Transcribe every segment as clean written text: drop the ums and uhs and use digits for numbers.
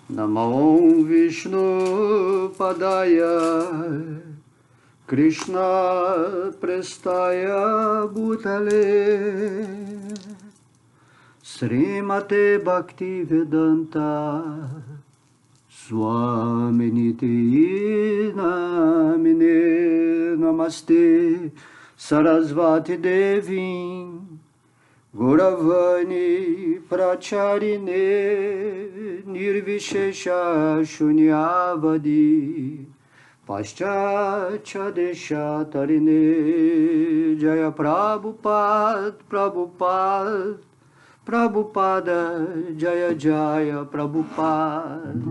Namo Vishnu Padaya Krishna Prestaya Bhutale Srimate Bhaktivedanta Swaminiti Namine Namaste Sarasvati Devi Gauravani Pracharine Nirvishesha Shunyavadi Paschatya Deshatarine Jaya Prabhupada Prabhupada Prabhupada Jaya Jaya Prabhupada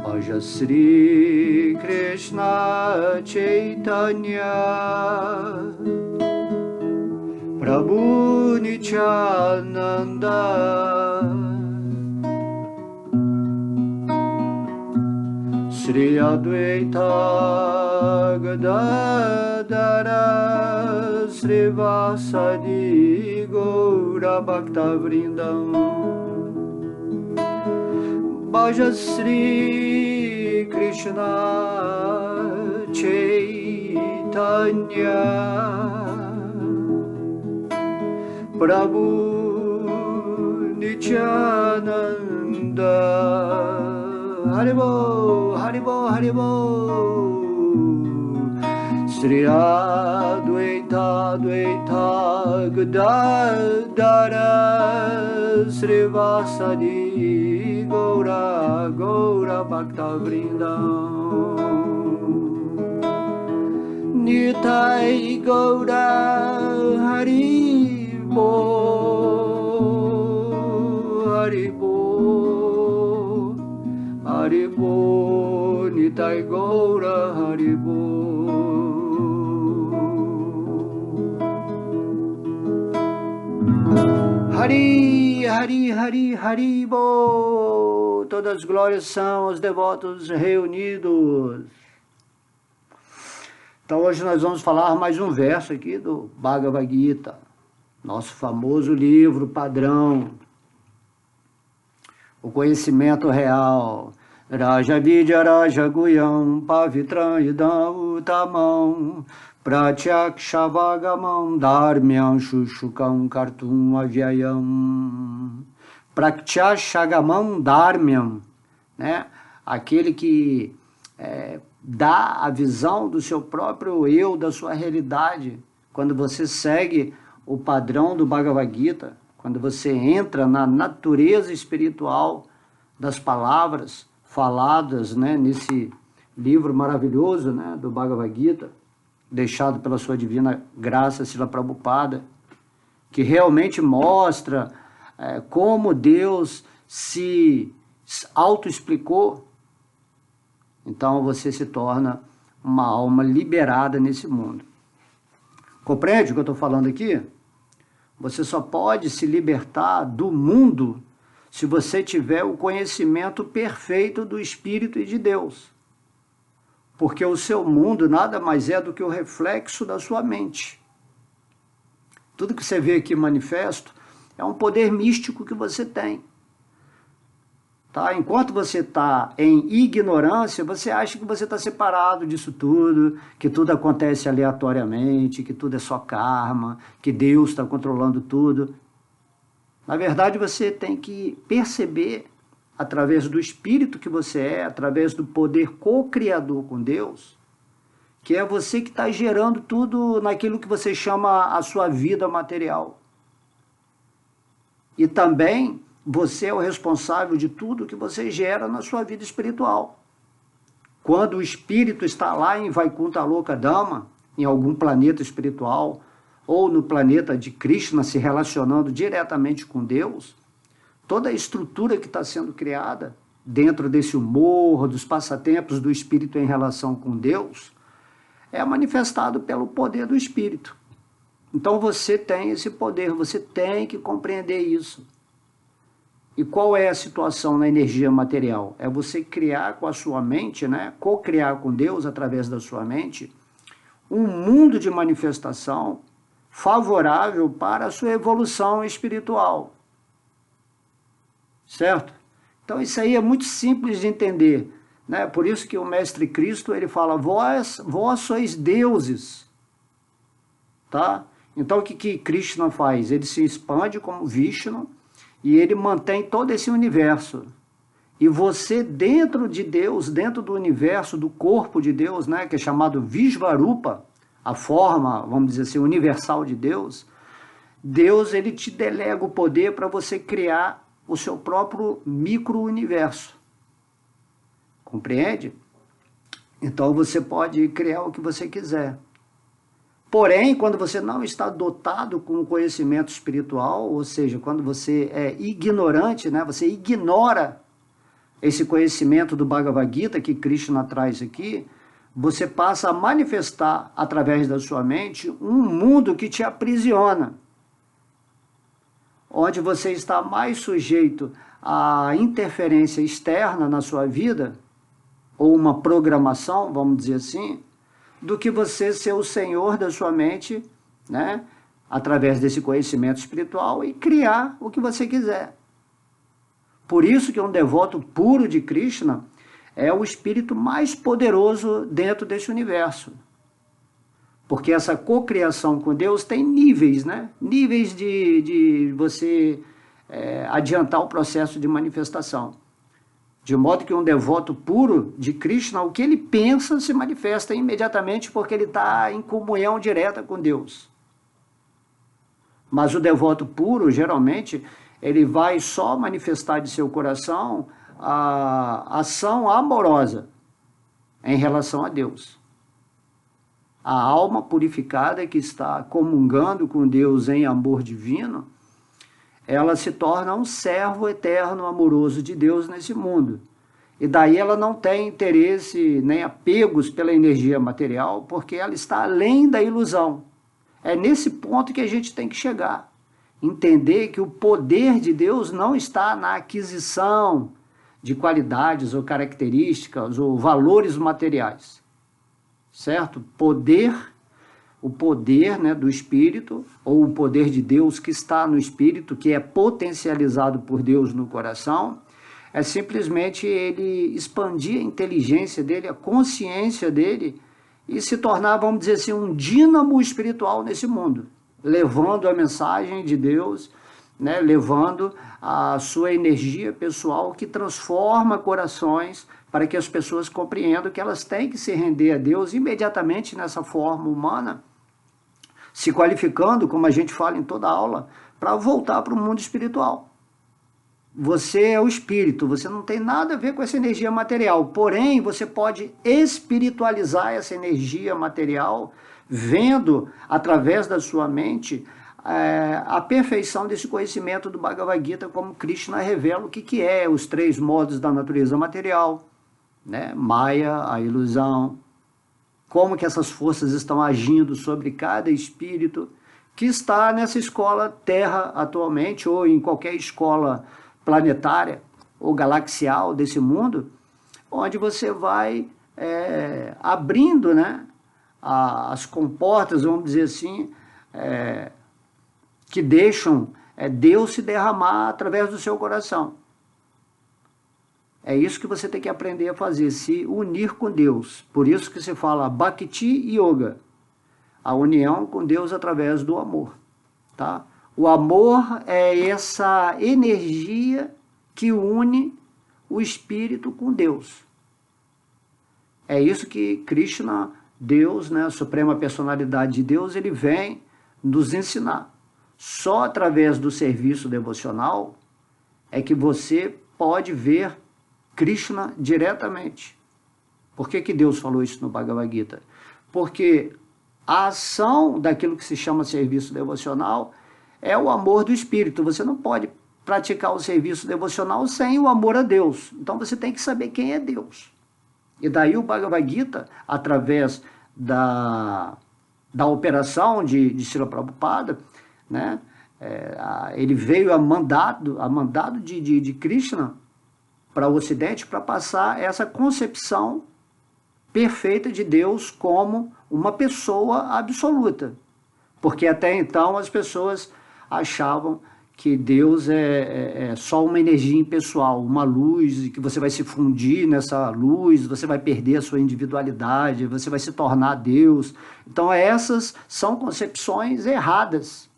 Bhaja Shri Krishna Chaitanya Prabhu Nityananda Sri Advaita Gadadara Sri Vasadi Gaura Bhakta Vrindam Bhaja Shri Krishna Chaitanya Prabhu Nityananda Haribo, Haribo, Haribo Sri Advaita Advaita Gadadara Sri Vasadi Gaura Gaura Bhakta Vrindam Nitai Gaura Haribo Haribo Haribo Nitai Gaura Haribo Hari Hari Hari Haribo. Todas as glórias são aos devotos reunidos. Então hoje nós vamos falar mais um verso aqui do Bhagavad Gita, nosso famoso livro padrão, o conhecimento real. Raja Vidya Raja Guyam Pavitram Idam Utamam Pratyakshavāgamam Dharmyam Shushukam Kartum Avyayam. Pratyakshavāgamam Dharmyam, né? Aquele que dá a visão do seu próprio eu, da sua realidade. Quando você segue o padrão do Bhagavad Gita, quando você entra na natureza espiritual das palavras faladas, né, nesse livro maravilhoso, né, do Bhagavad Gita, deixado pela sua divina graça, Srila Prabhupada, que realmente mostra como Deus se autoexplicou. Então você se torna uma alma liberada nesse mundo. Compreende o que eu estou falando aqui? Você só pode se libertar do mundo se você tiver o conhecimento perfeito do Espírito e de Deus. Porque o seu mundo nada mais é do que o reflexo da sua mente. Tudo que você vê aqui manifesto é um poder místico que você tem. Tá? Enquanto você está em ignorância, você acha que você está separado disso tudo, que tudo acontece aleatoriamente, que tudo é só karma, que Deus está controlando tudo. Na verdade, você tem que perceber, através do espírito que você é, através do poder co-criador com Deus, que é você que está gerando tudo naquilo que você chama a sua vida material. E também você é o responsável de tudo que você gera na sua vida espiritual. Quando o espírito está lá em Vaikuntha Loka Dhamma, em algum planeta espiritual, ou no planeta de Krishna se relacionando diretamente com Deus, toda a estrutura que está sendo criada dentro desse humor, dos passatempos do espírito em relação com Deus, é manifestado pelo poder do espírito. Então você tem esse poder, você tem que compreender isso. E qual é a situação na energia material? É você criar com a sua mente, né? Co-criar com Deus através da sua mente, um mundo de manifestação favorável para a sua evolução espiritual. certo? Então isso aí é muito simples de entender, né? Por isso que o Mestre Cristo, ele fala, vós sois deuses, tá? Então o que Krishna faz? Ele se expande como Vishnu e ele mantém todo esse universo. E você dentro de Deus, dentro do universo, do corpo de Deus, né, que é chamado Vishvarupa, a forma, vamos dizer assim, universal de Deus, Deus ele te delega o poder para você criar o seu próprio micro-universo. Compreende? Então você pode criar o que você quiser. Porém, quando você não está dotado com conhecimento espiritual, ou seja, quando você é ignorante, né, você ignora esse conhecimento do Bhagavad Gita que Krishna traz aqui, você passa a manifestar através da sua mente um mundo que te aprisiona, onde você está mais sujeito à interferência externa na sua vida, ou uma programação, vamos dizer assim, do que você ser o senhor da sua mente, né, através desse conhecimento espiritual e criar o que você quiser. Por isso que um devoto puro de Krishna é o espírito mais poderoso dentro desse universo. Porque essa cocriação com Deus tem níveis, né? Níveis de você adiantar o processo de manifestação. De modo que um devoto puro de Krishna, o que ele pensa se manifesta imediatamente porque ele está em comunhão direta com Deus. Mas o devoto puro, geralmente, ele vai só manifestar de seu coração a ação amorosa em relação a Deus. A alma purificada que está comungando com Deus em amor divino, ela se torna um servo eterno amoroso de Deus nesse mundo. E daí ela não tem interesse nem apegos pela energia material, porque ela está além da ilusão. É nesse ponto que a gente tem que chegar. Entender que o poder de Deus não está na aquisição de qualidades ou características ou valores materiais, certo? O poder, né, do Espírito, ou o poder de Deus que está no Espírito, que é potencializado por Deus no coração, é simplesmente ele expandir a inteligência dele, a consciência dele, e se tornar, vamos dizer assim, um dínamo espiritual nesse mundo, levando a mensagem de Deus, né, levando a sua energia pessoal que transforma corações para que as pessoas compreendam que elas têm que se render a Deus imediatamente nessa forma humana, se qualificando, como a gente fala em toda aula, para voltar para o mundo espiritual. Você é o espírito, você não tem nada a ver com essa energia material, porém você pode espiritualizar essa energia material, vendo através da sua mente a perfeição desse conhecimento do Bhagavad Gita, como Krishna revela o que é os 3 modos da natureza material, né? Maya, a ilusão, como que essas forças estão agindo sobre cada espírito que está nessa escola Terra atualmente, ou em qualquer escola planetária ou galaxial desse mundo, onde você vai abrindo, né, as comportas, vamos dizer assim, que deixam Deus se derramar através do seu coração. É isso que você tem que aprender a fazer, se unir com Deus. Por isso que se fala Bhakti Yoga, a união com Deus através do amor, tá? O amor é essa energia que une o espírito com Deus. É isso que Krishna, Deus, né, a suprema personalidade de Deus, ele vem nos ensinar. Só através do serviço devocional é que você pode ver Krishna diretamente. Por que Deus falou isso no Bhagavad Gita? Porque a ação daquilo que se chama serviço devocional é o amor do Espírito. Você não pode praticar o serviço devocional sem o amor a Deus. Então você tem que saber quem é Deus. E daí o Bhagavad Gita, através da operação de Srila Prabhupada, né, ele veio a mandado de Krishna para o Ocidente para passar essa concepção perfeita de Deus como uma pessoa absoluta. Porque até então as pessoas achavam que Deus é só uma energia impessoal, uma luz, e que você vai se fundir nessa luz, você vai perder a sua individualidade, você vai se tornar Deus. Então essas são concepções erradas,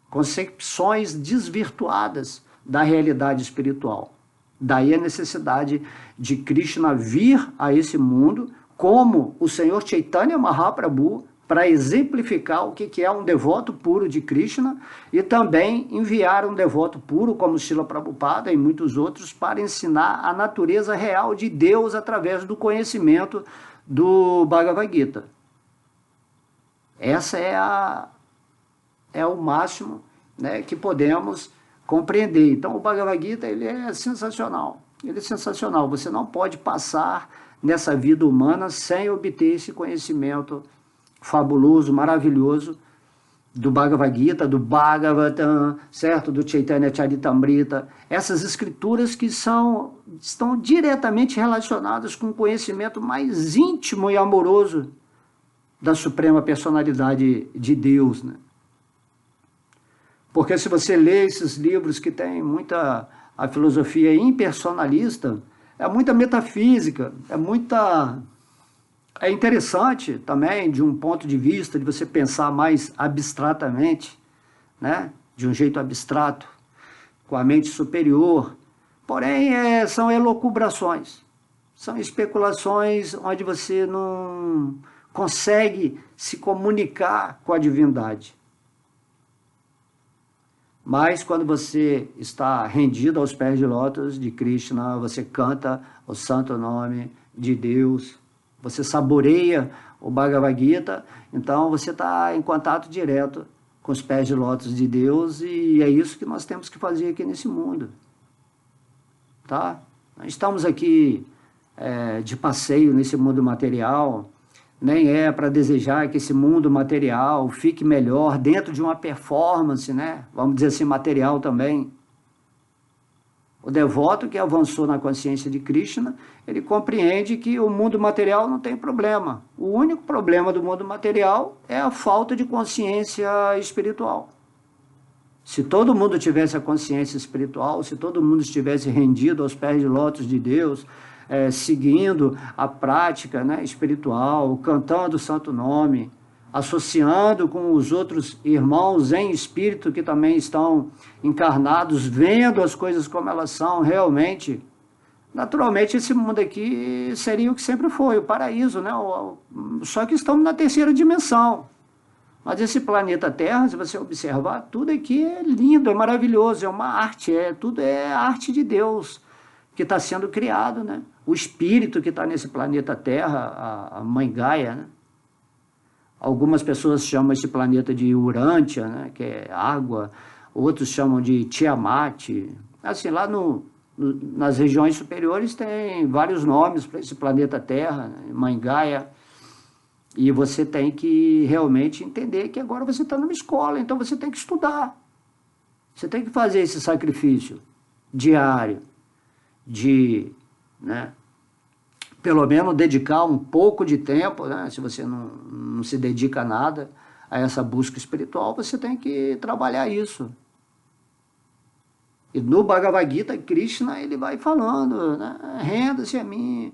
concepções desvirtuadas da realidade espiritual. Daí a necessidade de Krishna vir a esse mundo como o Senhor Chaitanya Mahaprabhu, para exemplificar o que é um devoto puro de Krishna, e também enviar um devoto puro, como Srila Prabhupada e muitos outros, para ensinar a natureza real de Deus através do conhecimento do Bhagavad Gita. Essa é o máximo, né, que podemos compreender. Então o Bhagavad Gita, ele é sensacional. Ele é sensacional. Você não pode passar nessa vida humana sem obter esse conhecimento fabuloso, maravilhoso do Bhagavad Gita, do Bhagavatam, certo? Do Chaitanya Charitamrita. Essas escrituras que estão diretamente relacionadas com o conhecimento mais íntimo e amoroso da Suprema Personalidade de Deus, né? Porque se você lê esses livros que tem muita a filosofia impersonalista, é muita metafísica, é interessante também, de um ponto de vista de você pensar mais abstratamente, né? De um jeito abstrato, com a mente superior. Porém, são elucubrações, são especulações onde você não consegue se comunicar com a divindade. Mas quando você está rendido aos pés de lótus de Krishna, você canta o santo nome de Deus, você saboreia o Bhagavad Gita, então você está em contato direto com os pés de lótus de Deus, e é isso que nós temos que fazer aqui nesse mundo. Tá? Nós estamos aqui de passeio nesse mundo material, nem é para desejar que esse mundo material fique melhor dentro de uma performance, né? Vamos dizer assim, material também. O devoto que avançou na consciência de Krishna, ele compreende que o mundo material não tem problema. O único problema do mundo material é a falta de consciência espiritual. Se todo mundo tivesse a consciência espiritual, se todo mundo estivesse rendido aos pés de lótus de Deus, seguindo a prática, né, espiritual, cantando o santo nome, associando com os outros irmãos em espírito que também estão encarnados, vendo as coisas como elas são realmente, naturalmente esse mundo aqui seria o que sempre foi, o paraíso, né? Só que estamos na terceira dimensão. Mas esse planeta Terra, se você observar, tudo aqui é lindo, é maravilhoso, é uma arte, tudo é arte de Deus que está sendo criado, né? O espírito que está nesse planeta Terra, a Mãe Gaia, né? Algumas pessoas chamam esse planeta de Urântia, né? Que é água, outros chamam de Tiamat. Assim, lá nas regiões superiores tem vários nomes para esse planeta Terra, né? Mãe Gaia. E você tem que realmente entender que agora você está numa escola, então você tem que estudar. Você tem que fazer esse sacrifício diário de, né, pelo menos dedicar um pouco de tempo, né? Se você não se dedica a nada a essa busca espiritual, você tem que trabalhar isso. E no Bhagavad Gita, Krishna, ele vai falando, né? Renda-se a mim,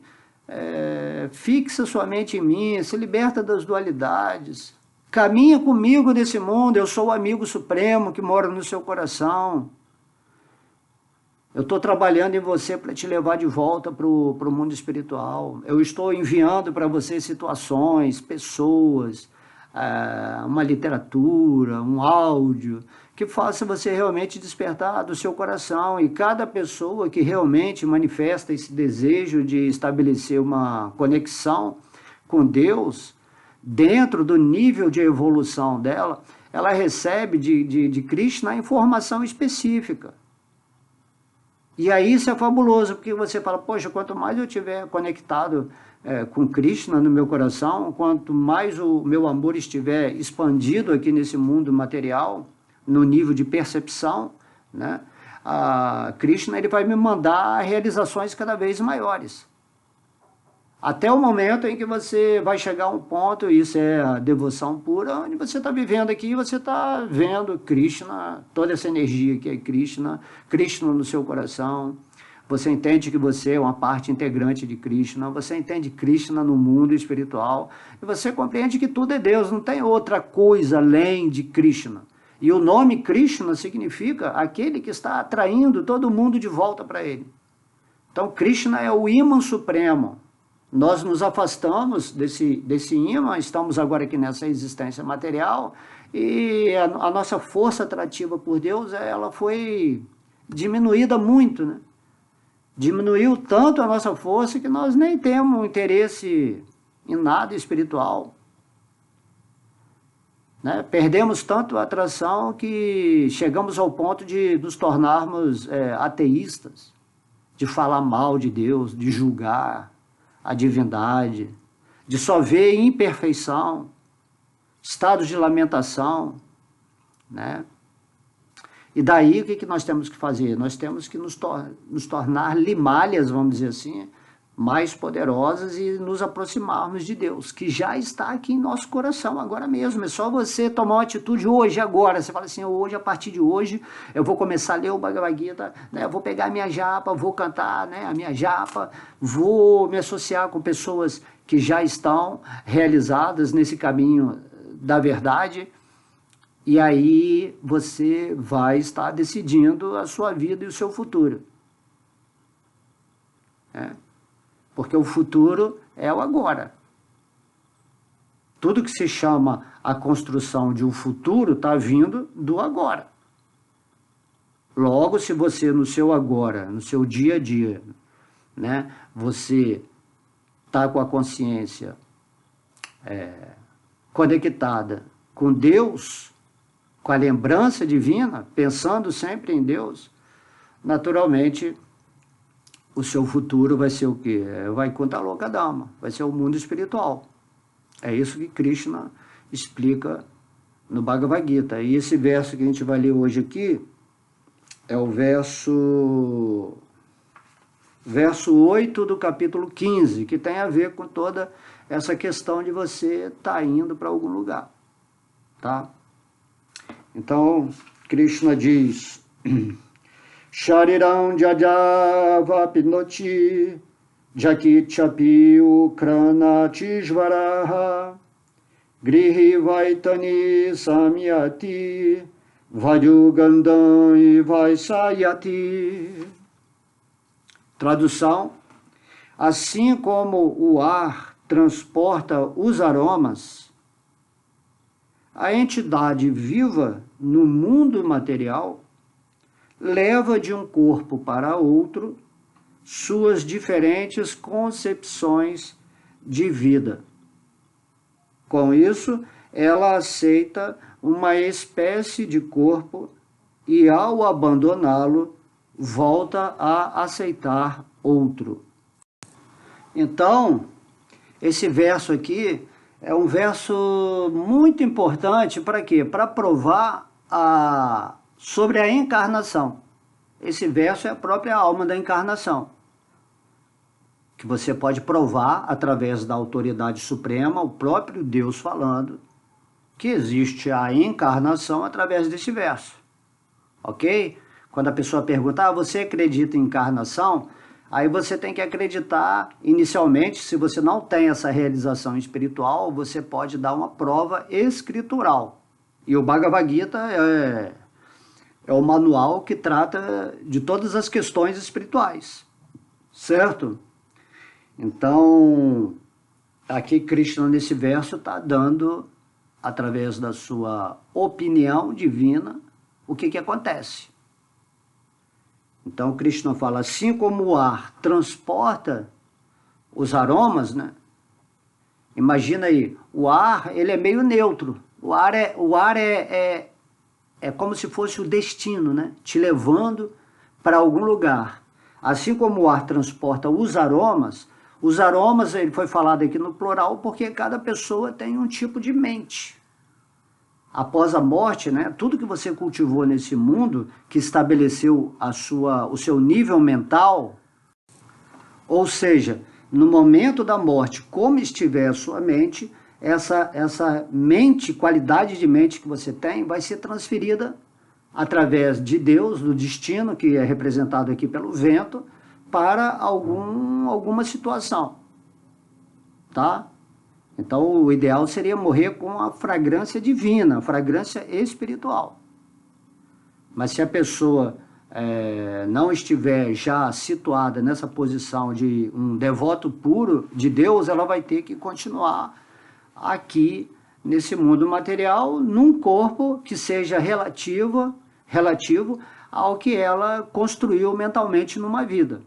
fixa sua mente em mim, se liberta das dualidades, caminha comigo nesse mundo, eu sou o amigo supremo que mora no seu coração. Eu estou trabalhando em você para te levar de volta para o mundo espiritual. Eu estou enviando para você situações, pessoas, uma literatura, um áudio, que faça você realmente despertar do seu coração. E cada pessoa que realmente manifesta esse desejo de estabelecer uma conexão com Deus, dentro do nível de evolução dela, ela recebe de Krishna a informação específica. E aí isso é fabuloso, porque você fala, poxa, quanto mais eu estiver conectado com Krishna no meu coração, quanto mais o meu amor estiver expandido aqui nesse mundo material, no nível de percepção, né, Krishna ele vai me mandar realizações cada vez maiores. Até o momento em que você vai chegar a um ponto, isso é a devoção pura, onde você está vivendo aqui e você está vendo Krishna, toda essa energia que é Krishna, Krishna no seu coração. Você entende que você é uma parte integrante de Krishna, você entende Krishna no mundo espiritual, e você compreende que tudo é Deus, não tem outra coisa além de Krishna. E o nome Krishna significa aquele que está atraindo todo mundo de volta para ele. Então Krishna é o ímã supremo. Nós nos afastamos desse ímã, estamos agora aqui nessa existência material, e a nossa força atrativa por Deus, ela foi diminuída muito, né? Diminuiu tanto a nossa força que nós nem temos interesse em nada espiritual. Né? Perdemos tanto a atração que chegamos ao ponto de nos tornarmos ateístas, de falar mal de Deus, de julgar a divindade, de só ver imperfeição, estados de lamentação, né? E daí o que nós temos que fazer? Nós temos que nos tornar limalhas, vamos dizer assim, mais poderosas e nos aproximarmos de Deus, que já está aqui em nosso coração agora mesmo. É só você tomar uma atitude hoje, agora. Você fala assim, hoje, a partir de hoje, eu vou começar a ler o Bhagavad Gita, né? Eu vou pegar a minha japa, vou cantar, né, a minha japa, vou me associar com pessoas que já estão realizadas nesse caminho da verdade. E aí você vai estar decidindo a sua vida e o seu futuro. Porque o futuro é o agora. Tudo que se chama a construção de um futuro está vindo do agora. Logo, se você no seu agora, no seu dia a dia, né, você está com a consciência conectada com Deus, com a lembrança divina, pensando sempre em Deus, naturalmente o seu futuro vai ser o quê? Vai contar Loka Dhamma, vai ser o mundo espiritual. É isso que Krishna explica no Bhagavad Gita. E esse verso que a gente vai ler hoje aqui é o verso 8 do capítulo 15, que tem a ver com toda essa questão de você estar indo para algum lugar. Tá? Então, Krishna diz, Shariram jajava pinoti, jakichapi ukranatishvaraha, grihi vaitani samyati, vajugandam vaisayati. Tradução, assim como o ar transporta os aromas, a entidade viva no mundo material leva de um corpo para outro suas diferentes concepções de vida. Com isso, ela aceita uma espécie de corpo e, ao abandoná-lo, volta a aceitar outro. Então, esse verso aqui é um verso muito importante para quê? Para provar sobre a encarnação. Esse verso é a própria alma da encarnação, que você pode provar através da autoridade suprema, o próprio Deus falando, que existe a encarnação através desse verso. Ok? Quando a pessoa pergunta, você acredita em encarnação? Aí você tem que acreditar, inicialmente, se você não tem essa realização espiritual, você pode dar uma prova escritural. E o Bhagavad Gita é o manual que trata de todas as questões espirituais, certo? Então, aqui Krishna, nesse verso, está dando, através da sua opinião divina, o que acontece. Então, Krishna fala, assim como o ar transporta os aromas, né? Imagina aí, o ar, ele é meio neutro. O ar é como se fosse o destino, né? Te levando para algum lugar. Assim como o ar transporta os aromas, ele foi falado aqui no plural porque cada pessoa tem um tipo de mente. Após a morte, né, tudo que você cultivou nesse mundo, que estabeleceu o seu nível mental, ou seja, no momento da morte, como estiver a sua mente, essa mente, qualidade de mente que você tem, vai ser transferida através de Deus, do destino, que é representado aqui pelo vento, para alguma situação, tá? Então, o ideal seria morrer com a fragrância divina, a fragrância espiritual. Mas se a pessoa não estiver já situada nessa posição de um devoto puro de Deus, ela vai ter que continuar aqui nesse mundo material, num corpo que seja relativo ao que ela construiu mentalmente numa vida.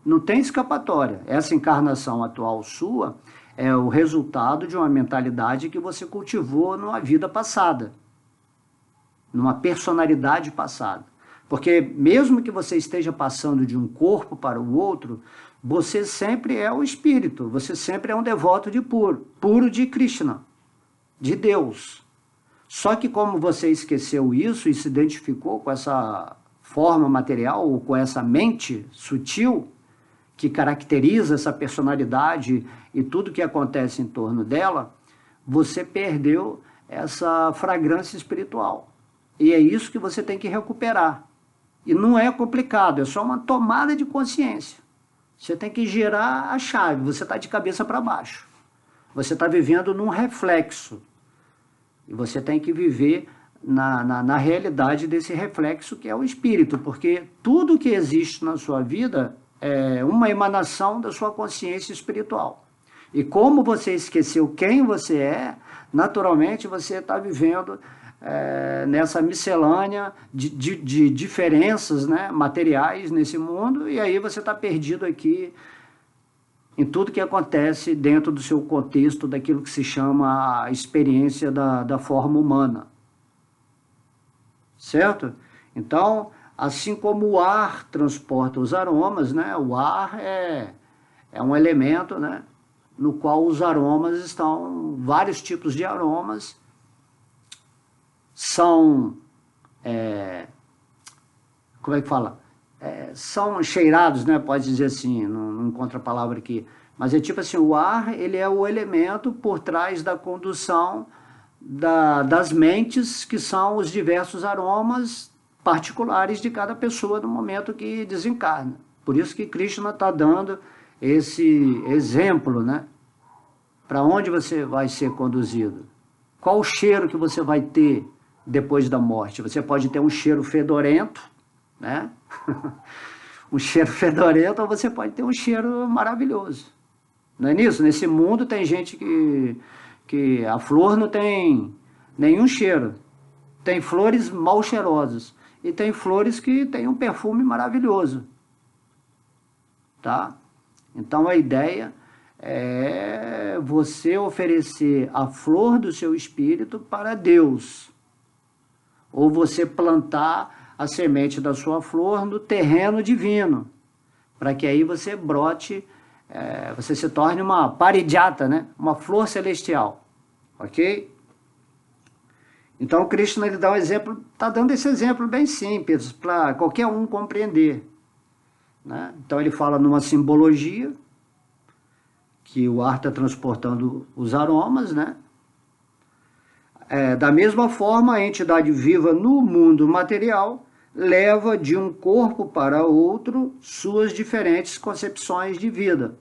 Não tem escapatória. Essa encarnação atual sua é o resultado de uma mentalidade que você cultivou numa vida passada, numa personalidade passada. Porque mesmo que você esteja passando de um corpo para o outro, você sempre é o espírito, você sempre é um devoto de puro de Krishna, de Deus. Só que como você esqueceu isso e se identificou com essa forma material, ou com essa mente sutil, que caracteriza essa personalidade e tudo que acontece em torno dela, você perdeu essa fragrância espiritual. E é isso que você tem que recuperar. E não é complicado, é só uma tomada de consciência. Você tem que girar a chave, você está de cabeça para baixo. Você está vivendo num reflexo. E você tem que viver na realidade desse reflexo que é o espírito, porque tudo que existe na sua vida é uma emanação da sua consciência espiritual. E como você esqueceu quem você é, naturalmente você está vivendo nessa miscelânea de diferenças, né, materiais nesse mundo, e aí você está perdido aqui em tudo que acontece dentro do seu contexto daquilo que se chama a experiência da forma humana. Certo? Então, assim como o ar transporta os aromas, né, o ar é um elemento, né, no qual os aromas estão, vários tipos de aromas, são, como é que fala? São cheirados, né? Pode dizer assim, não encontro a palavra aqui. Mas é tipo assim, o ar, ele é o elemento por trás da condução das mentes, que são os diversos aromas particulares de cada pessoa no momento que desencarna. Por isso que Krishna está dando esse exemplo, né? Para onde você vai ser conduzido? Qual o cheiro que você vai ter depois da morte? Você pode ter um cheiro fedorento, né? Um cheiro fedorento, ou você pode ter um cheiro maravilhoso. Não é nisso? Nesse mundo tem gente que a flor não tem nenhum cheiro. Tem flores mal cheirosas. E tem flores que têm um perfume maravilhoso. Tá? Então a ideia é você oferecer a flor do seu espírito para Deus. Ou você plantar a semente da sua flor no terreno divino, para que aí você brote, você se torne uma parijata, né? Uma flor celestial, ok? Então Krishna ele dá um exemplo, está dando esse exemplo bem simples, para qualquer um compreender, né? Então ele fala numa simbologia, que o ar está transportando os aromas, né? Da mesma forma, a entidade viva no mundo material leva de um corpo para outro suas diferentes concepções de vida.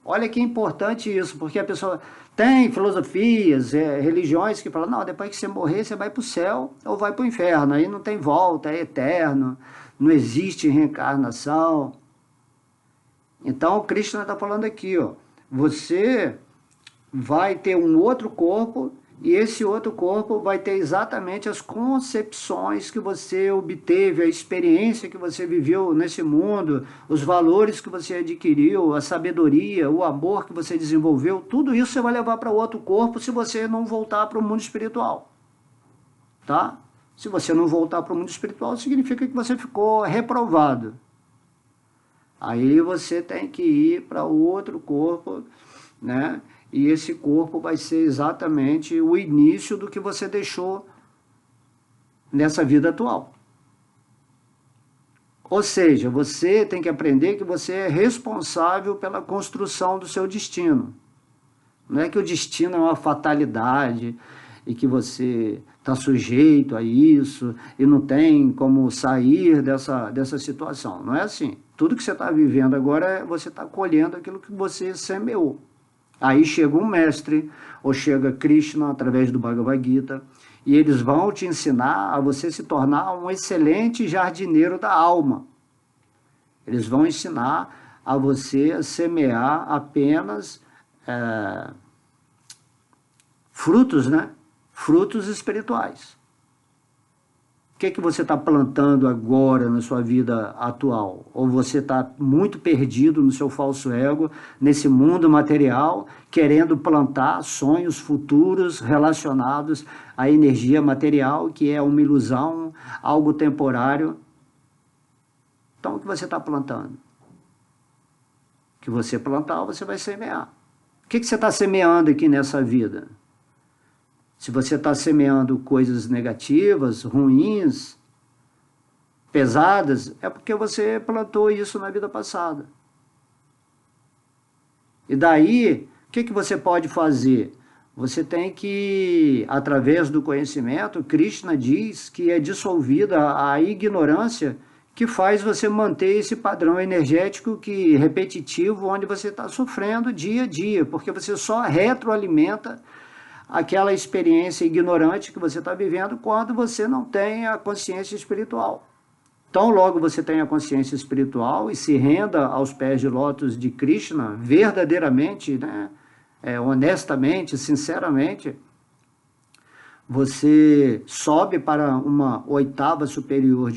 Olha que importante isso, porque a pessoa tem filosofias, religiões que falam, não, depois que você morrer, você vai para o céu ou vai para o inferno, aí não tem volta, é eterno, não existe reencarnação. Então, o Krishna está falando aqui, ó, você vai ter um outro corpo, e esse outro corpo vai ter exatamente as concepções que você obteve, a experiência que você viveu nesse mundo, os valores que você adquiriu, a sabedoria, o amor que você desenvolveu, tudo isso você vai levar para outro corpo se você não voltar para o mundo espiritual. Tá? Se você não voltar para o mundo espiritual, significa que você ficou reprovado. Aí você tem que ir para o outro corpo, né? E esse corpo vai ser exatamente o início do que você deixou nessa vida atual. Ou seja, você tem que aprender que você é responsável pela construção do seu destino. Não é que o destino é uma fatalidade e que você está sujeito a isso e não tem como sair dessa situação. Não é assim. Tudo que você está vivendo agora, você está colhendo aquilo que você semeou. Aí chega um mestre, ou chega Krishna através do Bhagavad Gita, e eles vão te ensinar a você se tornar um excelente jardineiro da alma. Eles vão ensinar a você semear apenas frutos, né? Frutos espirituais. O que você está plantando agora na sua vida atual? Ou você está muito perdido no seu falso ego, nesse mundo material, querendo plantar sonhos futuros relacionados à energia material, que é uma ilusão, algo temporário. Então, o que você está plantando? O que você plantar, você vai semear. O que você está semeando aqui nessa vida? Se você está semeando coisas negativas, ruins, pesadas, é porque você plantou isso na vida passada. E daí, o que você pode fazer? Você tem que, através do conhecimento, Krishna diz que é dissolvida a ignorância que faz você manter esse padrão energético repetitivo, onde você está sofrendo dia a dia, porque você só retroalimenta aquela experiência ignorante que você está vivendo quando você não tem a consciência espiritual. Então, logo você tem a consciência espiritual e se renda aos pés de lótus de Krishna, verdadeiramente, né, honestamente, sinceramente, você sobe para uma oitava superior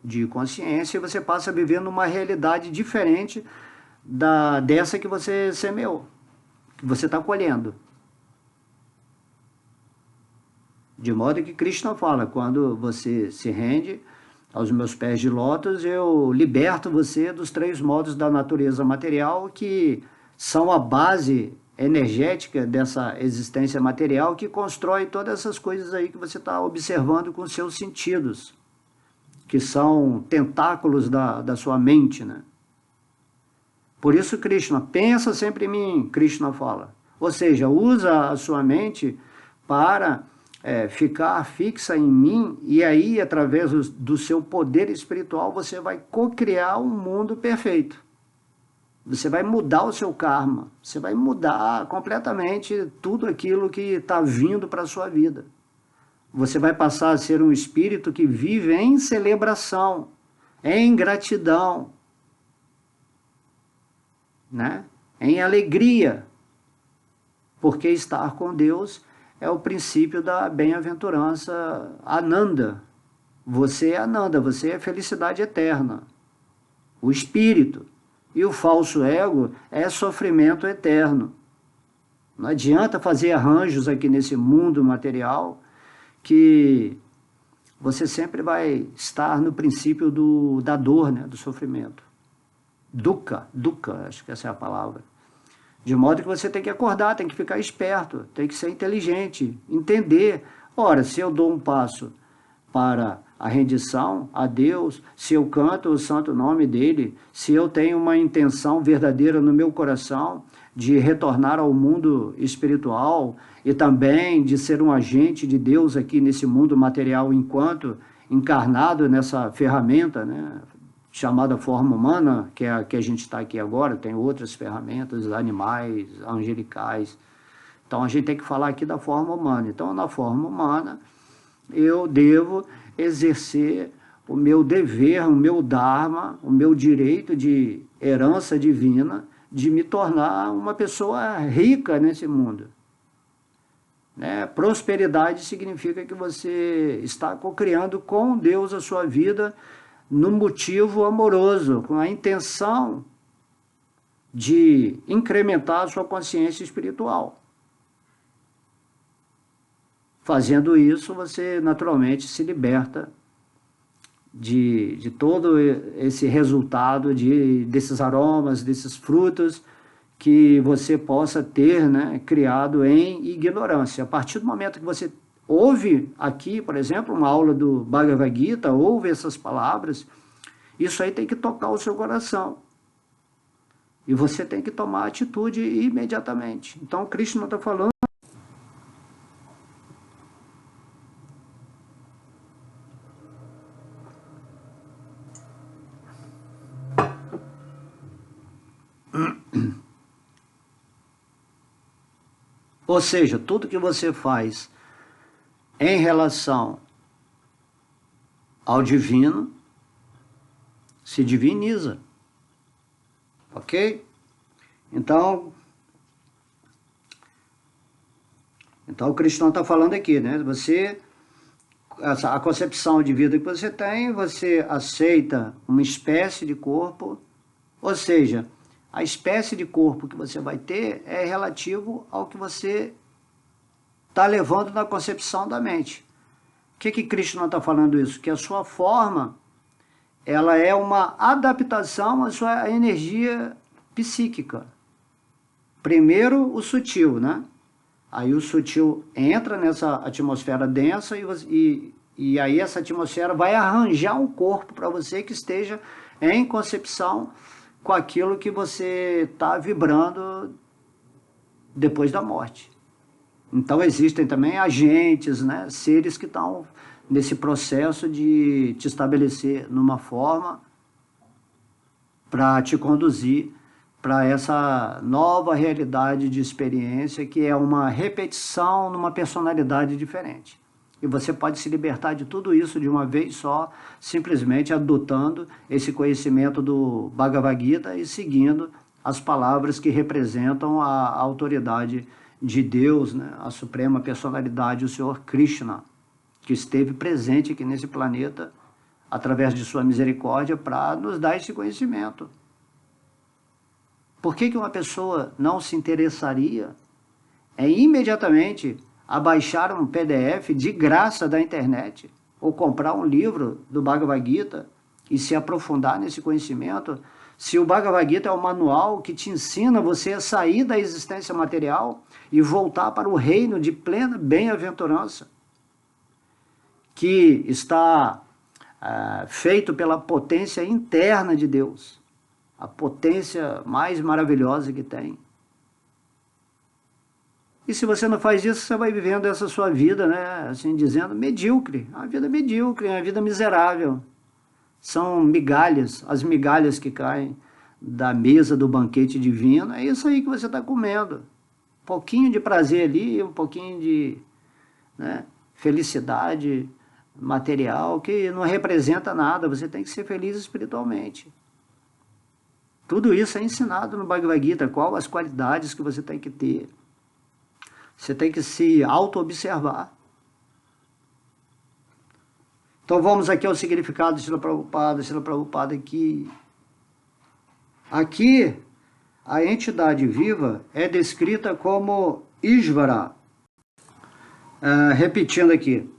de consciência e você passa a viver numa realidade diferente dessa que você semeou, que você está colhendo. De modo que Krishna fala, quando você se rende aos meus pés de lótus, eu liberto você dos 3 modos da natureza material que são a base energética dessa existência material que constrói todas essas coisas aí que você está observando com seus sentidos, que são tentáculos da sua mente, né? Por isso Krishna, pensa sempre em mim, Krishna fala. Ou seja, usa a sua mente para ficar fixa em mim, e aí, através do seu poder espiritual, você vai co-criar um mundo perfeito. Você vai mudar o seu karma, você vai mudar completamente tudo aquilo que está vindo para a sua vida. Você vai passar a ser um espírito que vive em celebração, em gratidão, né? Em alegria, porque estar com Deus é o princípio da bem-aventurança Ananda. Você é Ananda, você é felicidade eterna. O espírito. E o falso ego é sofrimento eterno. Não adianta fazer arranjos aqui nesse mundo material que você sempre vai estar no princípio da dor, né, do sofrimento. Dukkha, acho que essa é a palavra. De modo que você tem que acordar, tem que ficar esperto, tem que ser inteligente, entender. Ora, se eu dou um passo para a rendição a Deus, se eu canto o santo nome dele, se eu tenho uma intenção verdadeira no meu coração de retornar ao mundo espiritual e também de ser um agente de Deus aqui nesse mundo material enquanto encarnado nessa ferramenta, né, chamada forma humana, que é a que a gente está aqui agora, tem outras ferramentas, animais, angelicais. Então a gente tem que falar aqui da forma humana. Então, na forma humana, eu devo exercer o meu dever, o meu dharma, o meu direito de herança divina, de me tornar uma pessoa rica nesse mundo. Né? Prosperidade significa que você está co-criando com Deus a sua vida no motivo amoroso, com a intenção de incrementar a sua consciência espiritual. Fazendo isso, você naturalmente se liberta de todo esse resultado desses aromas, desses frutos que você possa ter, né, criado em ignorância. A partir do momento que você ouve aqui, por exemplo, uma aula do Bhagavad Gita, ouve essas palavras Isso aí tem que tocar o seu coração. E você tem que tomar atitude imediatamente. Então, Cristo não está falando. Ou seja, tudo que você faz em relação ao divino se diviniza. Ok? Então o cristão está falando aqui, né? A concepção de vida que você tem, você aceita uma espécie de corpo, ou seja, a espécie de corpo que você vai ter é relativo ao que você está levando na concepção da mente. O que Cristo não está falando isso? Que a sua forma, ela é uma adaptação à sua energia psíquica. Primeiro o sutil, né? Aí o sutil entra nessa atmosfera densa e aí essa atmosfera vai arranjar um corpo para você que esteja em concepção com aquilo que você está vibrando depois da morte. Então existem também agentes, né? Seres que estão nesse processo de te estabelecer numa forma para te conduzir para essa nova realidade de experiência, que é uma repetição numa personalidade diferente. E você pode se libertar de tudo isso de uma vez só, simplesmente adotando esse conhecimento do Bhagavad Gita e seguindo as palavras que representam a autoridade de Deus, né? A suprema personalidade, o Senhor Krishna, que esteve presente aqui nesse planeta, através de sua misericórdia, para nos dar esse conhecimento. Por que uma pessoa não se interessaria em imediatamente abaixar um PDF de graça da internet, ou comprar um livro do Bhagavad Gita e se aprofundar nesse conhecimento, se o Bhagavad Gita é um manual que te ensina você a sair da existência material e voltar para o reino de plena bem-aventurança, que está feito pela potência interna de Deus, a potência mais maravilhosa que tem. E se você não faz isso, você vai vivendo essa sua vida, né, assim dizendo, medíocre, uma vida medíocre, uma vida miserável. São migalhas, as migalhas que caem da mesa do banquete divino, é isso aí que você está comendo. Um pouquinho de prazer ali, um pouquinho de, né, felicidade material, que não representa nada, você tem que ser feliz espiritualmente. Tudo isso é ensinado no Bhagavad Gita, quais as qualidades que você tem que ter. Você tem que se auto-observar. Então vamos aqui ao significado de Srila Prabhupada aqui. Aqui, a entidade viva é descrita como Ishvara. Repetindo aqui.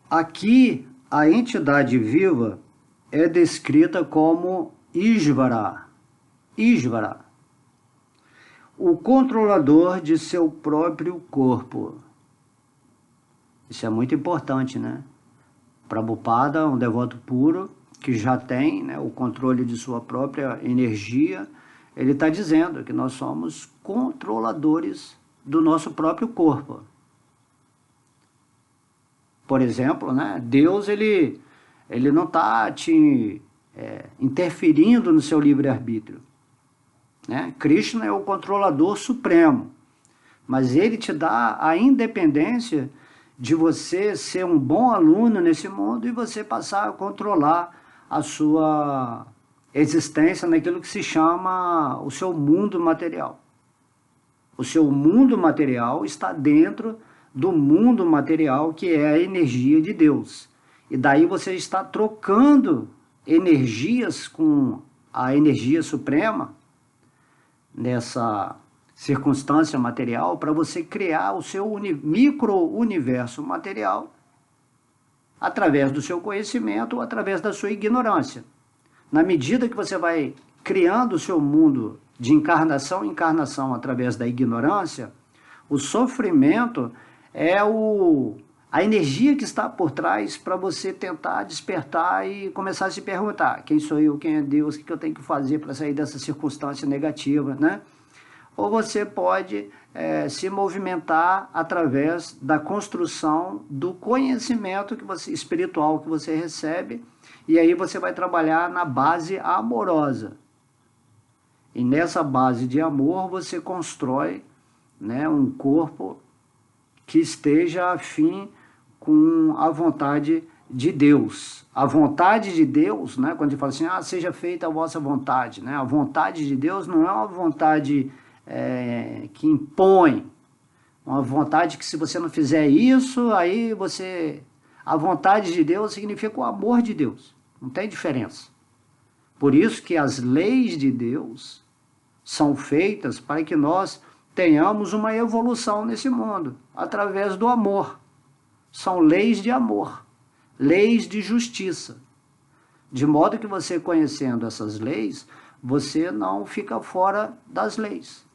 Aqui, a entidade viva é descrita como Ishvara. Ishvara. O controlador de seu próprio corpo. Isso é muito importante, né? Prabhupada, um devoto puro, que já tem, né, o controle de sua própria energia, ele está dizendo que nós somos controladores do nosso próprio corpo. Por exemplo, né, Deus ele não está te interferindo no seu livre-arbítrio. Né? Krishna é o controlador supremo, mas ele te dá a independência de você ser um bom aluno nesse mundo e você passar a controlar a sua existência naquilo que se chama o seu mundo material. O seu mundo material está dentro do mundo material, que é a energia de Deus. E daí você está trocando energias com a energia suprema, nessa circunstância material, para você criar o seu micro-universo material através do seu conhecimento ou através da sua ignorância. Na medida que você vai criando o seu mundo de encarnação em encarnação através da ignorância, o sofrimento é a energia que está por trás para você tentar despertar e começar a se perguntar: quem sou eu, quem é Deus, o que eu tenho que fazer para sair dessa circunstância negativa, né? Ou você pode se movimentar através da construção do conhecimento espiritual que você recebe, e aí você vai trabalhar na base amorosa. E nessa base de amor você constrói, né, um corpo que esteja afim com a vontade de Deus. A vontade de Deus, né, quando a gente fala assim, seja feita a vossa vontade, né, a vontade de Deus não é uma vontade que impõe, uma vontade que se você não fizer isso, aí você... A vontade de Deus significa o amor de Deus, não tem diferença. Por isso que as leis de Deus são feitas para que nós tenhamos uma evolução nesse mundo, através do amor. São leis de amor, leis de justiça. De modo que você, conhecendo essas leis, você não fica fora das leis.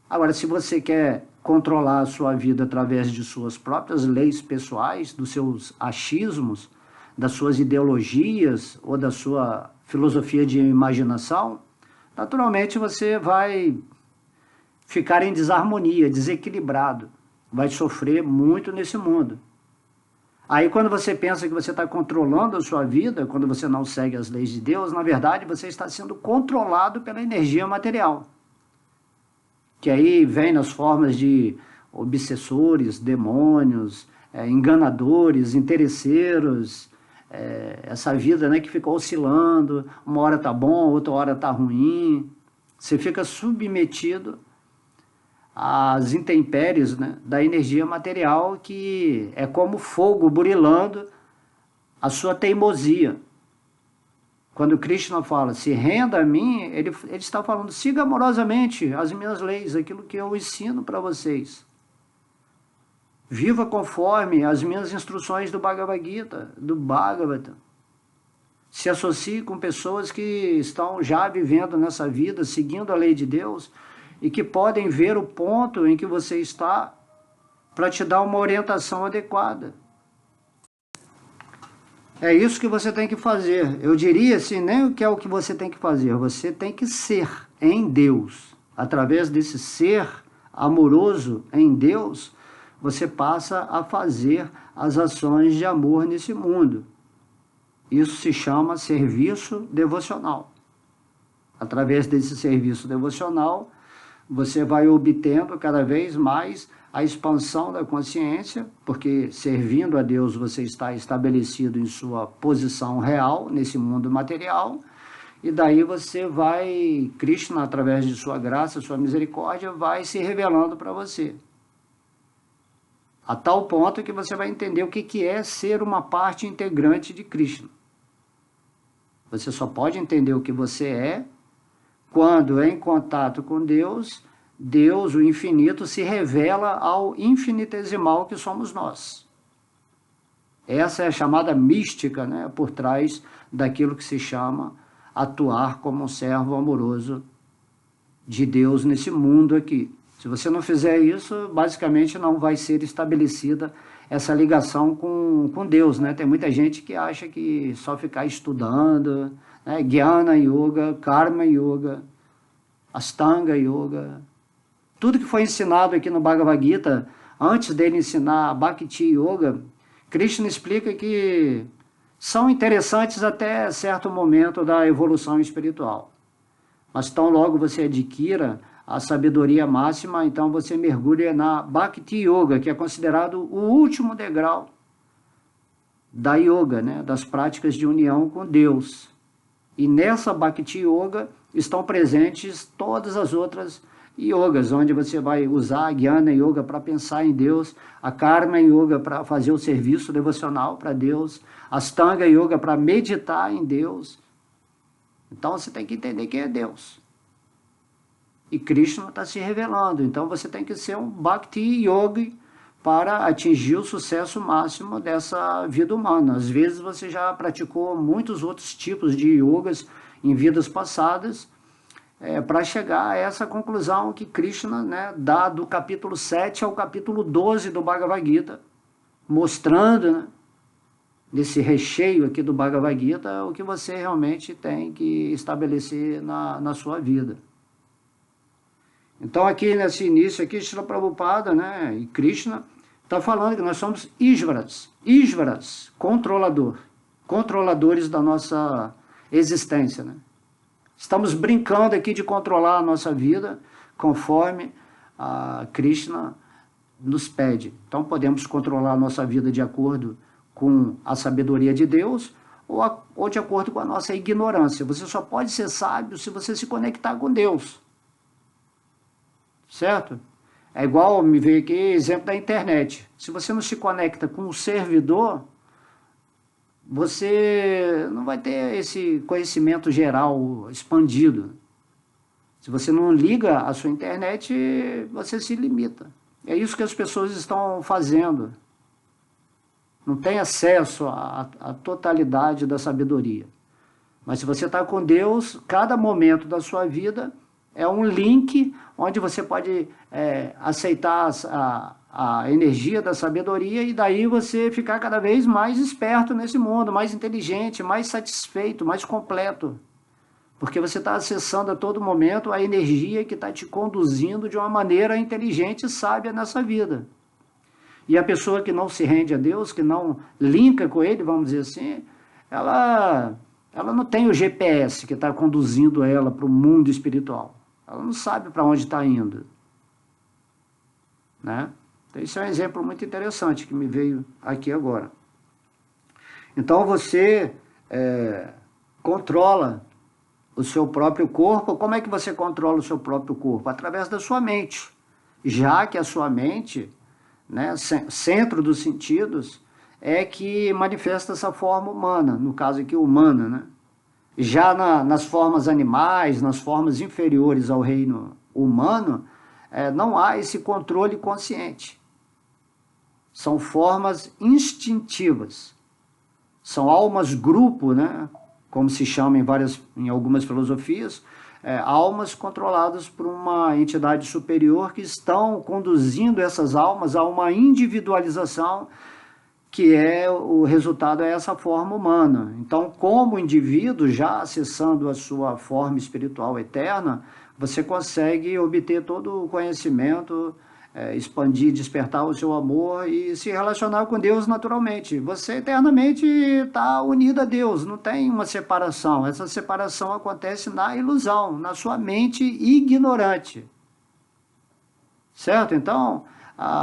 Agora, se você quer controlar a sua vida através de suas próprias leis pessoais, dos seus achismos, das suas ideologias ou da sua filosofia de imaginação, naturalmente você vai ficar em desarmonia, desequilibrado, vai sofrer muito nesse mundo. Aí quando você pensa que você está controlando a sua vida, quando você não segue as leis de Deus, na verdade você está sendo controlado pela energia material, que aí vem nas formas de obsessores, demônios, enganadores, interesseiros, essa vida, né, que fica oscilando, uma hora está bom, outra hora está ruim, você fica submetido às intempéries, né, da energia material, que é como fogo burilando a sua teimosia. Quando Krishna fala, se renda a mim, ele está falando, siga amorosamente as minhas leis, aquilo que eu ensino para vocês. Viva conforme as minhas instruções do Bhagavad Gita, do Bhagavata. Se associe com pessoas que estão já vivendo nessa vida, seguindo a lei de Deus, e que podem ver o ponto em que você está para te dar uma orientação adequada. É isso que você tem que fazer. Eu diria assim, nem o que é o que você tem que fazer. Você tem que ser em Deus. Através desse ser amoroso em Deus, você passa a fazer as ações de amor nesse mundo. Isso se chama serviço devocional. Através desse serviço devocional, você vai obtendo cada vez mais a expansão da consciência, porque servindo a Deus você está estabelecido em sua posição real, nesse mundo material, e daí você vai, Krishna, através de sua graça, sua misericórdia, vai se revelando para você. A tal ponto que você vai entender o que é ser uma parte integrante de Krishna. Você só pode entender o que você é quando, em contato com Deus, Deus, o infinito, se revela ao infinitesimal que somos nós. Essa é a chamada mística, né, por trás daquilo que se chama atuar como um servo amoroso de Deus nesse mundo aqui. Se você não fizer isso, basicamente não vai ser estabelecida essa ligação com Deus, né? Tem muita gente que acha que só ficar estudando, né, Jnana Yoga, Karma Yoga, Astanga Yoga, tudo que foi ensinado aqui no Bhagavad Gita, antes dele ensinar Bhakti Yoga, Krishna explica que são interessantes até certo momento da evolução espiritual. Mas tão logo você adquira a sabedoria máxima, então você mergulha na Bhakti Yoga, que é considerado o último degrau da yoga, né, das práticas de união com Deus. E nessa Bhakti Yoga estão presentes todas as outras yogas, onde você vai usar a Jnana Yoga para pensar em Deus, a Karma Yoga para fazer o serviço devocional para Deus, a Astanga Yoga para meditar em Deus. Então você tem que entender quem é Deus. E Krishna está se revelando, então você tem que ser um Bhakti Yogi para atingir o sucesso máximo dessa vida humana. Às vezes você já praticou muitos outros tipos de yogas em vidas passadas, para chegar a essa conclusão que Krishna, né, dá do capítulo 7 ao capítulo 12 do Bhagavad Gita, mostrando, né, nesse recheio aqui do Bhagavad Gita, o que você realmente tem que estabelecer na sua vida. Então aqui nesse início aqui, Srila Prabhupada, né, e Krishna está falando que nós somos Ishvaras, controladores da nossa existência, né? Estamos brincando aqui de controlar a nossa vida conforme a Krishna nos pede. Então podemos controlar a nossa vida de acordo com a sabedoria de Deus ou de acordo com a nossa ignorância. Você só pode ser sábio se você se conectar com Deus. Certo? É igual, me veio aqui exemplo da internet. Se você não se conecta com o servidor, você não vai ter esse conhecimento geral expandido. Se você não liga a sua internet, você se limita. É isso que as pessoas estão fazendo. Não tem acesso à totalidade da sabedoria. Mas se você está com Deus, cada momento da sua vida é um link onde você pode aceitar a energia da sabedoria e daí você ficar cada vez mais esperto nesse mundo, mais inteligente, mais satisfeito, mais completo. Porque você está acessando a todo momento a energia que está te conduzindo de uma maneira inteligente e sábia nessa vida. E a pessoa que não se rende a Deus, que não linka com Ele, vamos dizer assim, ela não tem o GPS que está conduzindo ela para o mundo espiritual. Ela não sabe para onde está indo. Né? Então, isso é um exemplo muito interessante que me veio aqui agora. Então, você controla o seu próprio corpo. Como é que você controla o seu próprio corpo? Através da sua mente. Já que a sua mente, né, centro dos sentidos, é que manifesta essa forma humana, no caso aqui humana, né? Já nas formas animais, nas formas inferiores ao reino humano, não há esse controle consciente. São formas instintivas. São almas grupo, né? Como se chama em algumas filosofias, almas controladas por uma entidade superior que estão conduzindo essas almas a uma individualização que o resultado é essa forma humana. Então, como indivíduo, já acessando a sua forma espiritual eterna, você consegue obter todo o conhecimento, expandir, despertar o seu amor e se relacionar com Deus naturalmente. Você eternamente está unido a Deus, não tem uma separação. Essa separação acontece na ilusão, na sua mente ignorante. Certo? Então,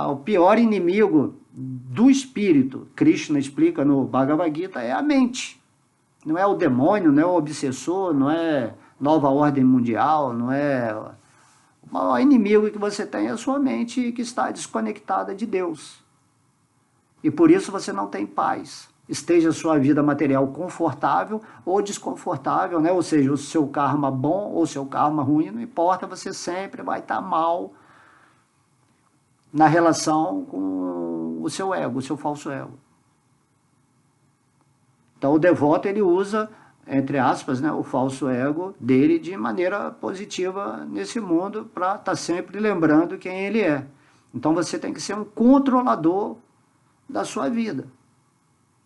o pior inimigo do espírito, Krishna explica no Bhagavad Gita, é a mente. Não é o demônio, não é o obsessor, não é nova ordem mundial, não é... O maior inimigo que você tem é a sua mente que está desconectada de Deus. E por isso você não tem paz. Esteja a sua vida material confortável ou desconfortável, né? Ou seja, o seu karma bom ou o seu karma ruim, não importa, você sempre vai estar mal na relação com o seu ego, o seu falso ego. Então o devoto, ele usa, entre aspas, né, o falso ego dele de maneira positiva nesse mundo para estar sempre lembrando quem ele é. Então você tem que ser um controlador da sua vida.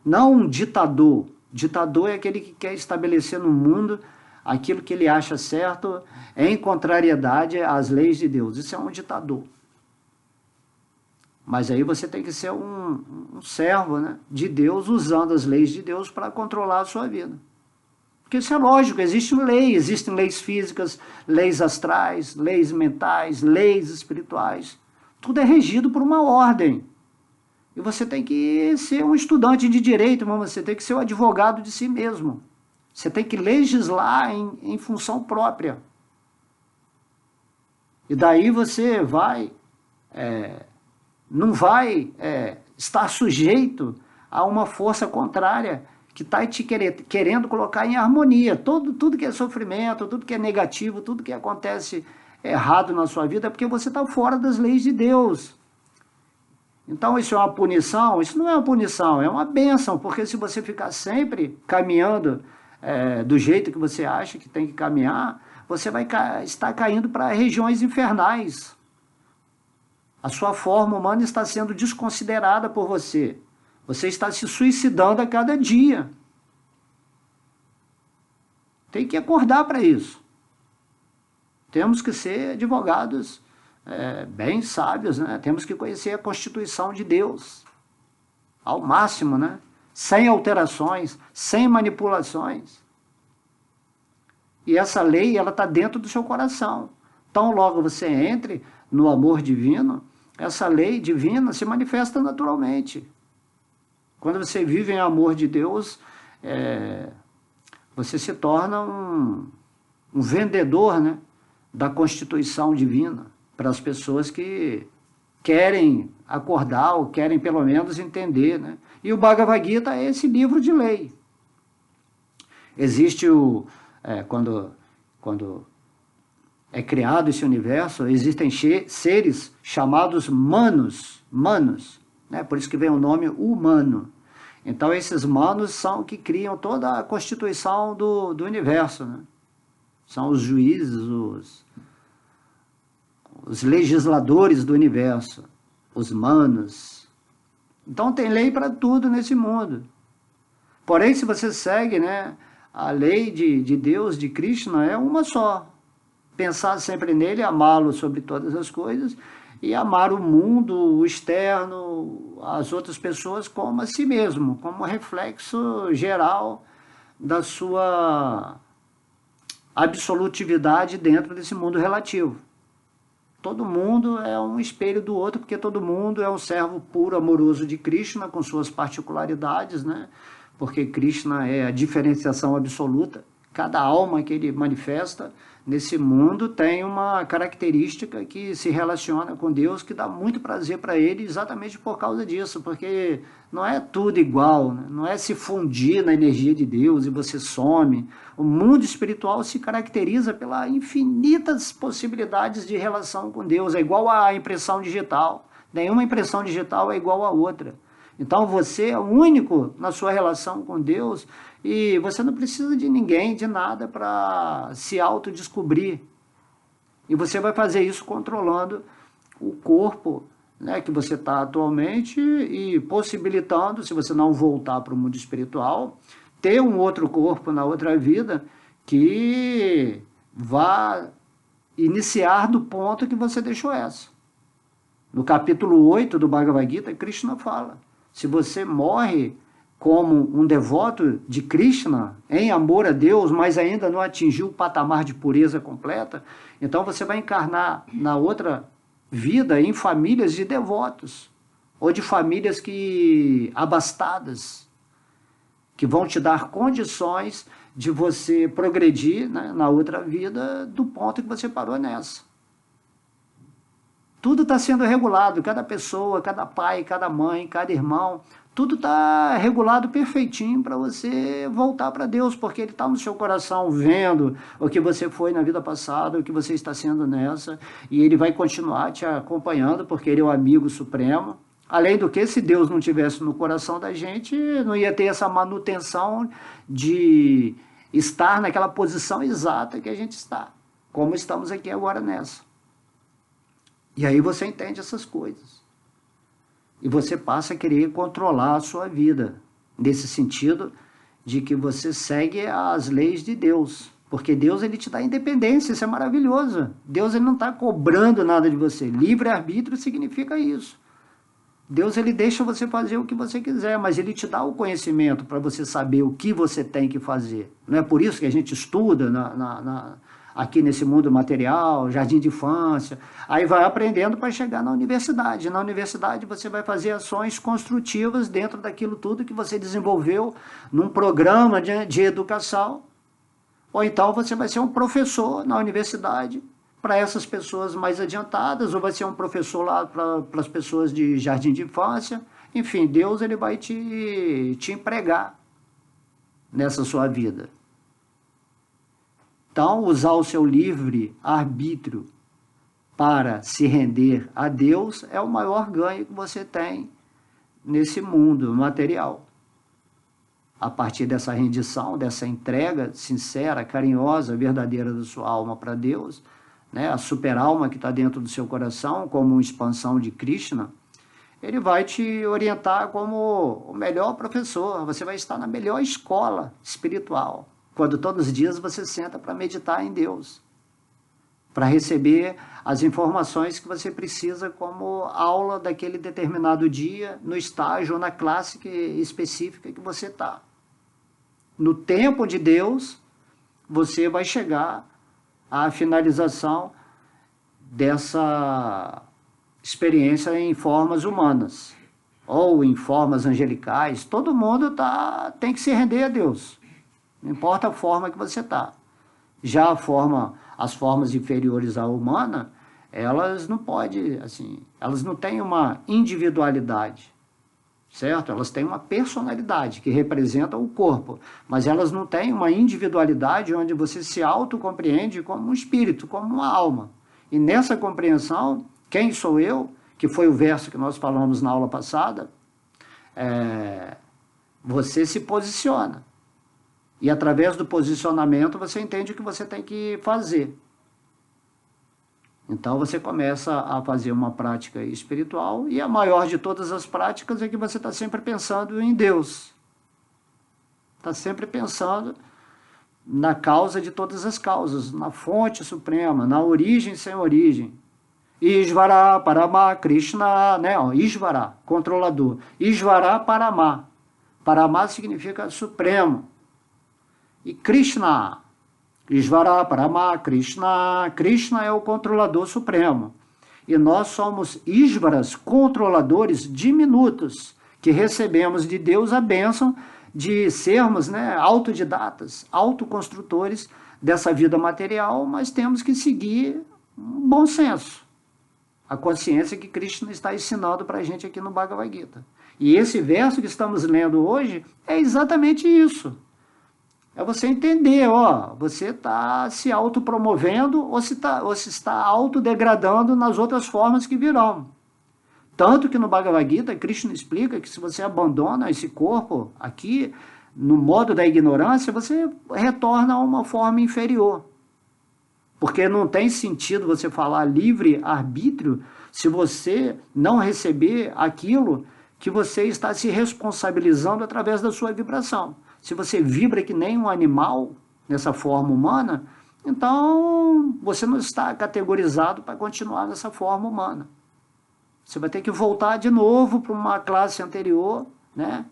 Não um ditador. Ditador é aquele que quer estabelecer no mundo aquilo que ele acha certo em contrariedade às leis de Deus. Isso é um ditador. Mas aí você tem que ser um servo, né, de Deus, usando as leis de Deus para controlar a sua vida. Porque isso é lógico, existem leis físicas, leis astrais, leis mentais, leis espirituais. Tudo é regido por uma ordem. E você tem que ser um estudante de direito, mas você tem que ser o advogado de si mesmo. Você tem que legislar em função própria. E daí você não vai estar sujeito a uma força contrária que está te querendo colocar em harmonia. Tudo que é sofrimento, tudo que é negativo, tudo que acontece errado na sua vida é porque você está fora das leis de Deus. Então isso é uma punição? Isso não é uma punição, é uma bênção, porque se você ficar sempre caminhando do jeito que você acha que tem que caminhar, você vai estar caindo para regiões infernais. A sua forma humana está sendo desconsiderada por você. Você está se suicidando a cada dia. Tem que acordar para isso. Temos que ser advogados bem sábios, né? Temos que conhecer a Constituição de Deus ao máximo, né? Sem alterações, sem manipulações. E essa lei, ela está dentro do seu coração. Tão logo você entre no amor divino, essa lei divina se manifesta naturalmente. Quando você vive em amor de Deus, você se torna um vendedor, né, da Constituição divina para as pessoas que querem acordar ou querem pelo menos entender, né? E o Bhagavad Gita é esse livro de lei. Existe quando é criado esse universo, existem seres chamados manos, né? Por isso que vem o nome humano. Então esses manos são que criam toda a constituição do universo, né? São os juízes, os legisladores do universo, os manos. Então tem lei para tudo nesse mundo. Porém, se você segue, né, a lei de Deus, de Krishna, é uma só. Pensar sempre nele, amá-lo sobre todas as coisas e amar o mundo, o externo, as outras pessoas como a si mesmo, como reflexo geral da sua absolutividade dentro desse mundo relativo. Todo mundo é um espelho do outro, porque todo mundo é um servo puro, amoroso de Krishna, com suas particularidades, né? Porque Krishna é a diferenciação absoluta. Cada alma que ele manifesta nesse mundo tem uma característica que se relaciona com Deus, que dá muito prazer para ele exatamente por causa disso, porque não é tudo igual, né? Não é se fundir na energia de Deus e você some. O mundo espiritual se caracteriza pelas infinitas possibilidades de relação com Deus, é igual à impressão digital. Nenhuma impressão digital é igual à outra. Então você é o único na sua relação com Deus e você não precisa de ninguém, de nada para se autodescobrir. E você vai fazer isso controlando o corpo, né, que você está atualmente e possibilitando, se você não voltar para o mundo espiritual, ter um outro corpo na outra vida que vá iniciar do ponto que você deixou essa. No capítulo 8 do Bhagavad Gita, Krishna fala: se você morre como um devoto de Krishna, em amor a Deus, mas ainda não atingiu o patamar de pureza completa, então você vai encarnar na outra vida em famílias de devotos, ou de famílias abastadas, que vão te dar condições de você progredir, né, na outra vida do ponto que você parou nessa. Tudo está sendo regulado, cada pessoa, cada pai, cada mãe, cada irmão, tudo está regulado perfeitinho para você voltar para Deus, porque Ele está no seu coração vendo o que você foi na vida passada, o que você está sendo nessa, e Ele vai continuar te acompanhando, porque Ele é o amigo supremo. Além do que, se Deus não tivesse no coração da gente, não ia ter essa manutenção de estar naquela posição exata que a gente está, como estamos aqui agora nessa. E aí você entende essas coisas. E você passa a querer controlar a sua vida, nesse sentido de que você segue as leis de Deus. Porque Deus, ele te dá independência, isso é maravilhoso. Deus, ele não está cobrando nada de você. Livre-arbítrio significa isso. Deus, ele deixa você fazer o que você quiser, mas ele te dá o conhecimento para você saber o que você tem que fazer. Não é por isso que a gente estuda aqui nesse mundo material, jardim de infância, aí vai aprendendo para chegar na universidade. Na universidade você vai fazer ações construtivas dentro daquilo tudo que você desenvolveu num programa de educação, ou então você vai ser um professor na universidade para essas pessoas mais adiantadas, ou vai ser um professor lá para as pessoas de jardim de infância. Enfim, Deus, ele vai te empregar nessa sua vida. Então, usar o seu livre arbítrio para se render a Deus é o maior ganho que você tem nesse mundo material. A partir dessa rendição, dessa entrega sincera, carinhosa, verdadeira da sua alma para Deus, né, a super-alma que está dentro do seu coração, como uma expansão de Krishna, ele vai te orientar como o melhor professor, você vai estar na melhor escola espiritual, quando todos os dias você senta para meditar em Deus, para receber as informações que você precisa como aula daquele determinado dia, no estágio ou na classe específica que você está. No tempo de Deus, você vai chegar à finalização dessa experiência em formas humanas, ou em formas angelicais. Todo mundo tem que se render a Deus, não importa a forma que você está. Já as formas inferiores à humana, elas não podem, assim, elas não têm uma individualidade, certo? Elas têm uma personalidade que representa o corpo, mas elas não têm uma individualidade onde você se autocompreende como um espírito, como uma alma. E nessa compreensão, quem sou eu, que foi o verso que nós falamos na aula passada, você se posiciona. E através do posicionamento você entende o que você tem que fazer. Então você começa a fazer uma prática espiritual, e a maior de todas as práticas é que você está sempre pensando em Deus. Está sempre pensando na causa de todas as causas, na fonte suprema, na origem sem origem. Ishvara, Parama, Krishna, né? Ishvara, controlador. Ishvara, Parama. Parama significa supremo. E Krishna, Ishvara, Parama, Krishna. Krishna é o controlador supremo. E nós somos Ishvaras, controladores diminutos, que recebemos de Deus a bênção de sermos, né, autodidatas, autoconstrutores dessa vida material, mas temos que seguir um bom senso. A consciência que Krishna está ensinando para a gente aqui no Bhagavad Gita. E esse verso que estamos lendo hoje é exatamente isso. É você entender, você está se autopromovendo ou se está autodegradando nas outras formas que virão. Tanto que no Bhagavad Gita, Krishna explica que se você abandona esse corpo aqui, no modo da ignorância, você retorna a uma forma inferior. Porque não tem sentido você falar livre-arbítrio se você não receber aquilo que você está se responsabilizando através da sua vibração. Se você vibra que nem um animal nessa forma humana, então você não está categorizado para continuar nessa forma humana. Você vai ter que voltar de novo para uma classe anterior, né?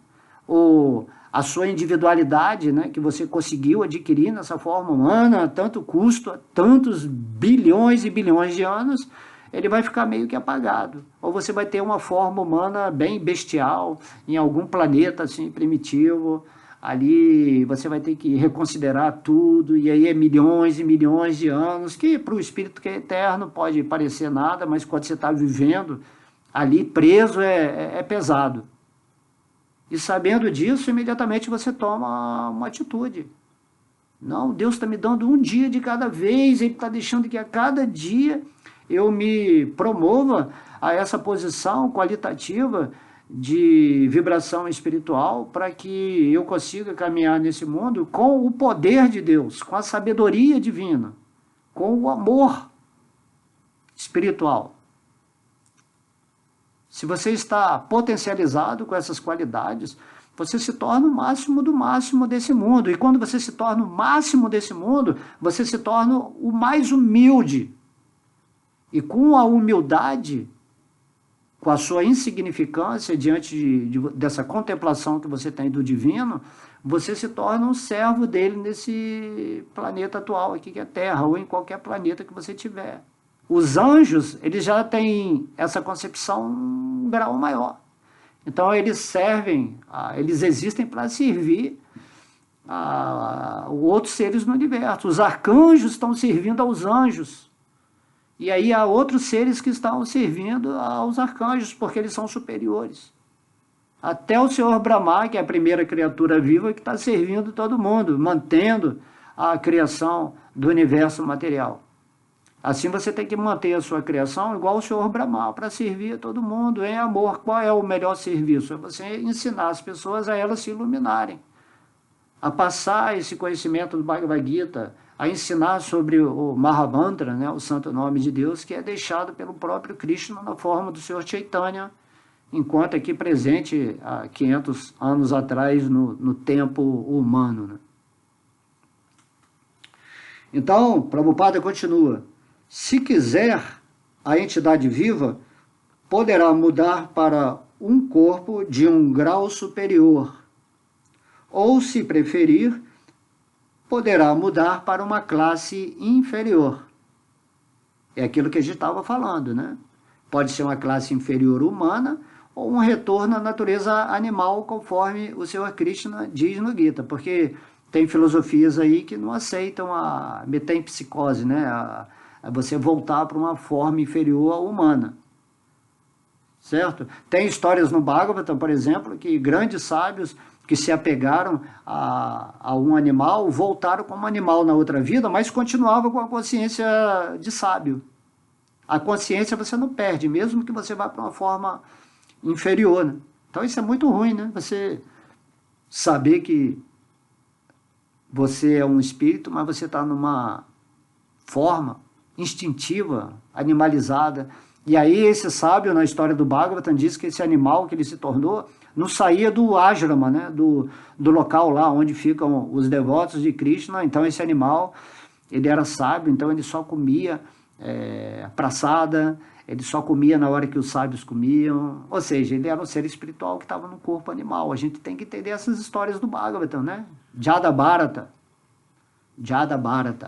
Ou a sua individualidade, né, que você conseguiu adquirir nessa forma humana, tanto custo, tantos bilhões e bilhões de anos, ele vai ficar meio que apagado. Ou você vai ter uma forma humana bem bestial, em algum planeta assim, primitivo, ali você vai ter que reconsiderar tudo, e aí é milhões e milhões de anos, que para o espírito que é eterno pode parecer nada, mas quando você está vivendo ali preso é pesado. E sabendo disso, imediatamente você toma uma atitude. Não, Deus está me dando um dia de cada vez, Ele está deixando que a cada dia eu me promova a essa posição qualitativa de vibração espiritual, para que eu consiga caminhar nesse mundo com o poder de Deus, com a sabedoria divina, com o amor espiritual. Se você está potencializado com essas qualidades, você se torna o máximo do máximo desse mundo. E quando você se torna o máximo desse mundo, você se torna o mais humilde. E com a humildade, com a sua insignificância diante dessa contemplação que você tem do divino, você se torna um servo dele nesse planeta atual aqui que é Terra, ou em qualquer planeta que você tiver. Os anjos, eles já têm essa concepção um grau maior. Então eles servem, eles existem para servir a outros seres no universo. Os arcanjos estão servindo aos anjos. E aí há outros seres que estão servindo aos arcanjos, porque eles são superiores. Até o Senhor Brahma, que é a primeira criatura viva, que está servindo todo mundo, mantendo a criação do universo material. Assim você tem que manter a sua criação igual o Senhor Brahma, para servir a todo mundo em amor. Qual é o melhor serviço? É você ensinar as pessoas a elas se iluminarem, a passar esse conhecimento do Bhagavad Gita, a ensinar sobre o Mahamantra, né, o santo nome de Deus, que é deixado pelo próprio Krishna na forma do Senhor Chaitanya, enquanto aqui presente há 500 anos atrás no tempo humano, né? Então, Prabhupada continua: se quiser, a entidade viva poderá mudar para um corpo de um grau superior, ou, se preferir, poderá mudar para uma classe inferior. É aquilo que a gente estava falando, né? Pode ser uma classe inferior humana ou um retorno à natureza animal, conforme o Senhor Krishna diz no Gita, porque tem filosofias aí que não aceitam a metempsicose, né? A você voltar para uma forma inferior à humana, certo? Tem histórias no Bhagavatam, por exemplo, que grandes sábios que se apegaram a um animal voltaram como animal na outra vida, mas continuavam com a consciência de sábio. A consciência você não perde, mesmo que você vá para uma forma inferior, né? Então isso é muito ruim, né? Você saber que você é um espírito, mas você está numa forma instintiva, animalizada. E aí esse sábio, na história do Bhagavatam, diz que esse animal que ele se tornou não saía do ashrama, né? do local lá onde ficam os devotos de Krishna. Então esse animal, ele era sábio, então ele só comia praçada, ele só comia na hora que os sábios comiam, ou seja, ele era um ser espiritual que estava no corpo animal. A gente tem que entender essas histórias do Bhagavatam, né? Jada Bharata,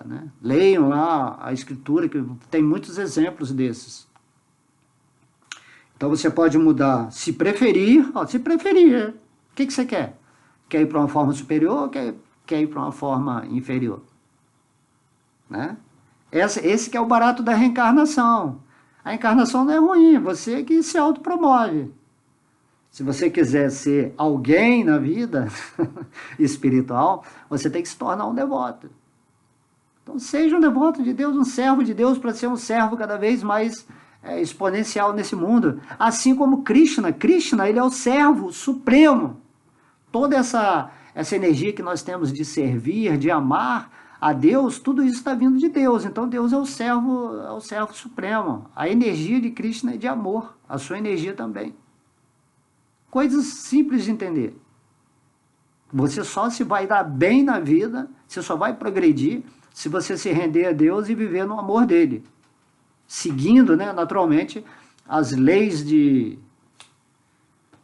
né? Leiam lá a escritura, que tem muitos exemplos desses. Então você pode mudar, se preferir, o que você quer? Quer ir para uma forma superior ou quer ir para uma forma inferior? Né? Esse que é o barato da reencarnação. A encarnação não é ruim, você que se autopromove. Se você quiser ser alguém na vida espiritual, você tem que se tornar um devoto. Então seja um devoto de Deus, um servo de Deus, para ser um servo cada vez mais exponencial nesse mundo. Assim como Krishna, ele é o servo supremo. Toda essa energia que nós temos de servir, de amar a Deus, tudo isso está vindo de Deus. Então Deus é o servo supremo. A energia de Krishna é de amor, a sua energia também. Coisas simples de entender. Você só se vai dar bem na vida, você só vai progredir se você se render a Deus e viver no amor dele, seguindo, né, naturalmente, as leis de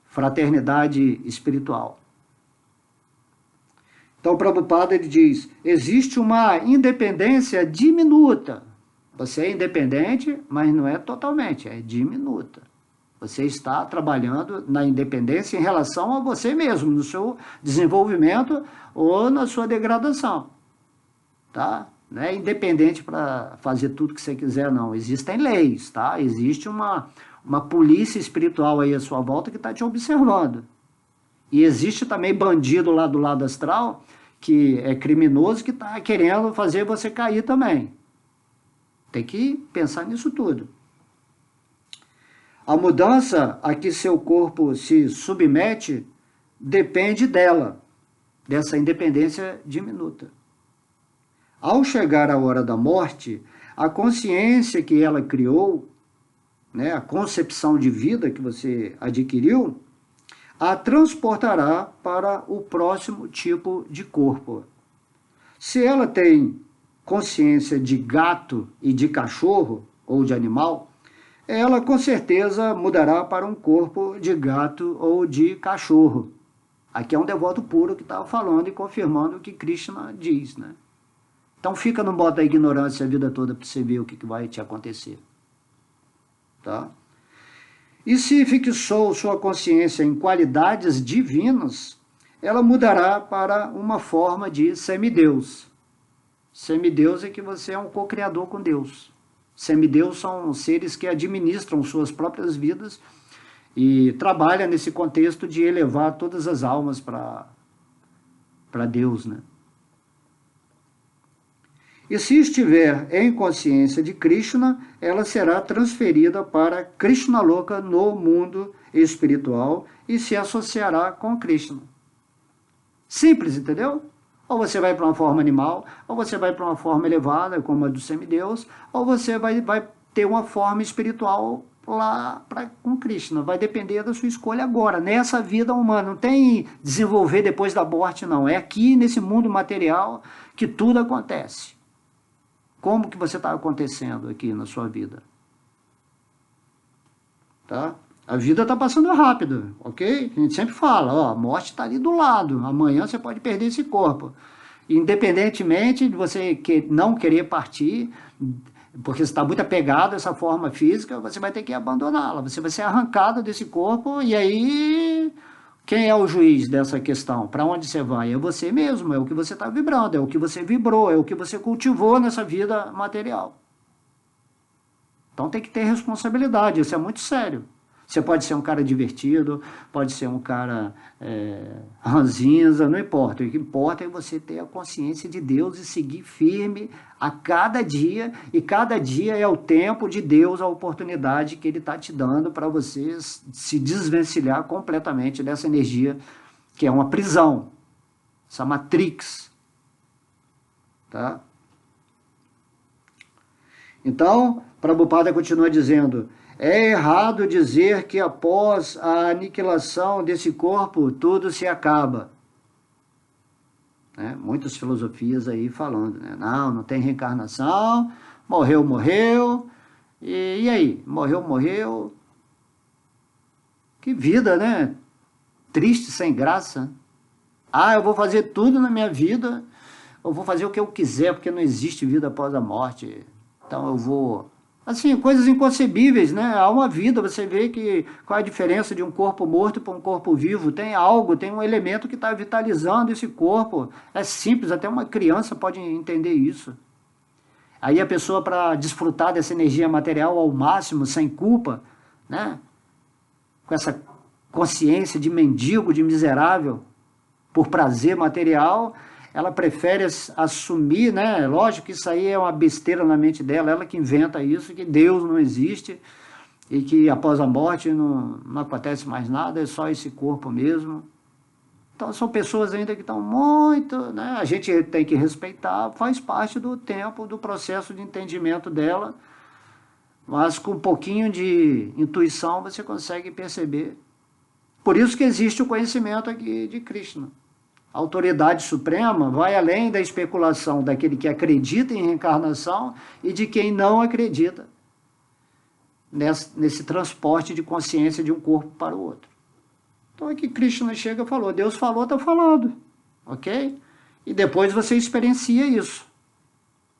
fraternidade espiritual. Então, o Prabhupada ele diz: existe uma independência diminuta. Você é independente, mas não é totalmente, é diminuta. Você está trabalhando na independência em relação a você mesmo, no seu desenvolvimento ou na sua degradação. Tá? Não é independente para fazer tudo que você quiser, não. Existem leis, tá? Existe uma polícia espiritual aí à sua volta que está te observando. E existe também bandido lá do lado astral, que é criminoso, que está querendo fazer você cair também. Tem que pensar nisso tudo. A mudança a que seu corpo se submete depende dela, dessa independência diminuta. Ao chegar a hora da morte, a consciência que ela criou, né, a concepção de vida que você adquiriu, a transportará para o próximo tipo de corpo. Se ela tem consciência de gato e de cachorro, ou de animal, ela com certeza mudará para um corpo de gato ou de cachorro. Aqui é um devoto puro que está falando e confirmando o que Krishna diz, né? Então fica no modo da ignorância a vida toda para você ver o que vai te acontecer. Tá? E se fixou sua consciência em qualidades divinas, ela mudará para uma forma de semideus. Semideus é que você é um co-criador com Deus. Semideus são seres que administram suas próprias vidas e trabalham nesse contexto de elevar todas as almas para Deus, né? E se estiver em consciência de Krishna, ela será transferida para Krishna Loka no mundo espiritual e se associará com Krishna. Simples, entendeu? Ou você vai para uma forma animal, ou você vai para uma forma elevada, como a do semideus, ou você vai ter uma forma espiritual lá com Krishna. Vai depender da sua escolha agora, nessa vida humana. Não tem desenvolver depois da morte, não. É aqui, nesse mundo material, que tudo acontece. Como que você está acontecendo aqui na sua vida? Tá? A vida está passando rápido, ok? A gente sempre fala, ó, a morte está ali do lado. Amanhã você pode perder esse corpo. Independentemente de você não querer partir, porque você está muito apegado a essa forma física, você vai ter que abandoná-la. Você vai ser arrancado desse corpo e aí quem é o juiz dessa questão? Para onde você vai? É você mesmo, é o que você está vibrando, é o que você vibrou, é o que você cultivou nessa vida material. Então tem que ter responsabilidade, isso é muito sério. Você pode ser um cara divertido, pode ser um cara ranzinza, não importa. O que importa é você ter a consciência de Deus e seguir firme a cada dia, e cada dia é o tempo de Deus, a oportunidade que Ele está te dando para você se desvencilhar completamente dessa energia que é uma prisão, essa matrix. Tá? Então, Prabhupada continua dizendo: é errado dizer que após a aniquilação desse corpo, tudo se acaba. Né? Muitas filosofias aí falando, né? Não tem reencarnação, morreu, morreu, e aí? Morreu, morreu. Que vida, né? Triste, sem graça. Ah, eu vou fazer tudo na minha vida, eu vou fazer o que eu quiser, porque não existe vida após a morte. Então eu vou... Assim, coisas inconcebíveis, né? Há uma vida, você vê que qual é a diferença de um corpo morto para um corpo vivo. Tem algo, tem um elemento que está vitalizando esse corpo. É simples, até uma criança pode entender isso. Aí a pessoa, para desfrutar dessa energia material ao máximo, sem culpa, né? Com essa consciência de mendigo, de miserável, por prazer material, ela prefere assumir, né? Lógico que isso aí é uma besteira na mente dela, ela que inventa isso, que Deus não existe e que após a morte não acontece mais nada, é só esse corpo mesmo. Então são pessoas ainda que estão muito, né? A gente tem que respeitar, faz parte do tempo, do processo de entendimento dela, mas com um pouquinho de intuição você consegue perceber. Por isso que existe o conhecimento aqui de Krishna. A autoridade suprema vai além da especulação daquele que acredita em reencarnação e de quem não acredita nesse transporte de consciência de um corpo para o outro. Então aqui Krishna chega e falou, Deus falou, está falando, ok? E depois você experiencia isso.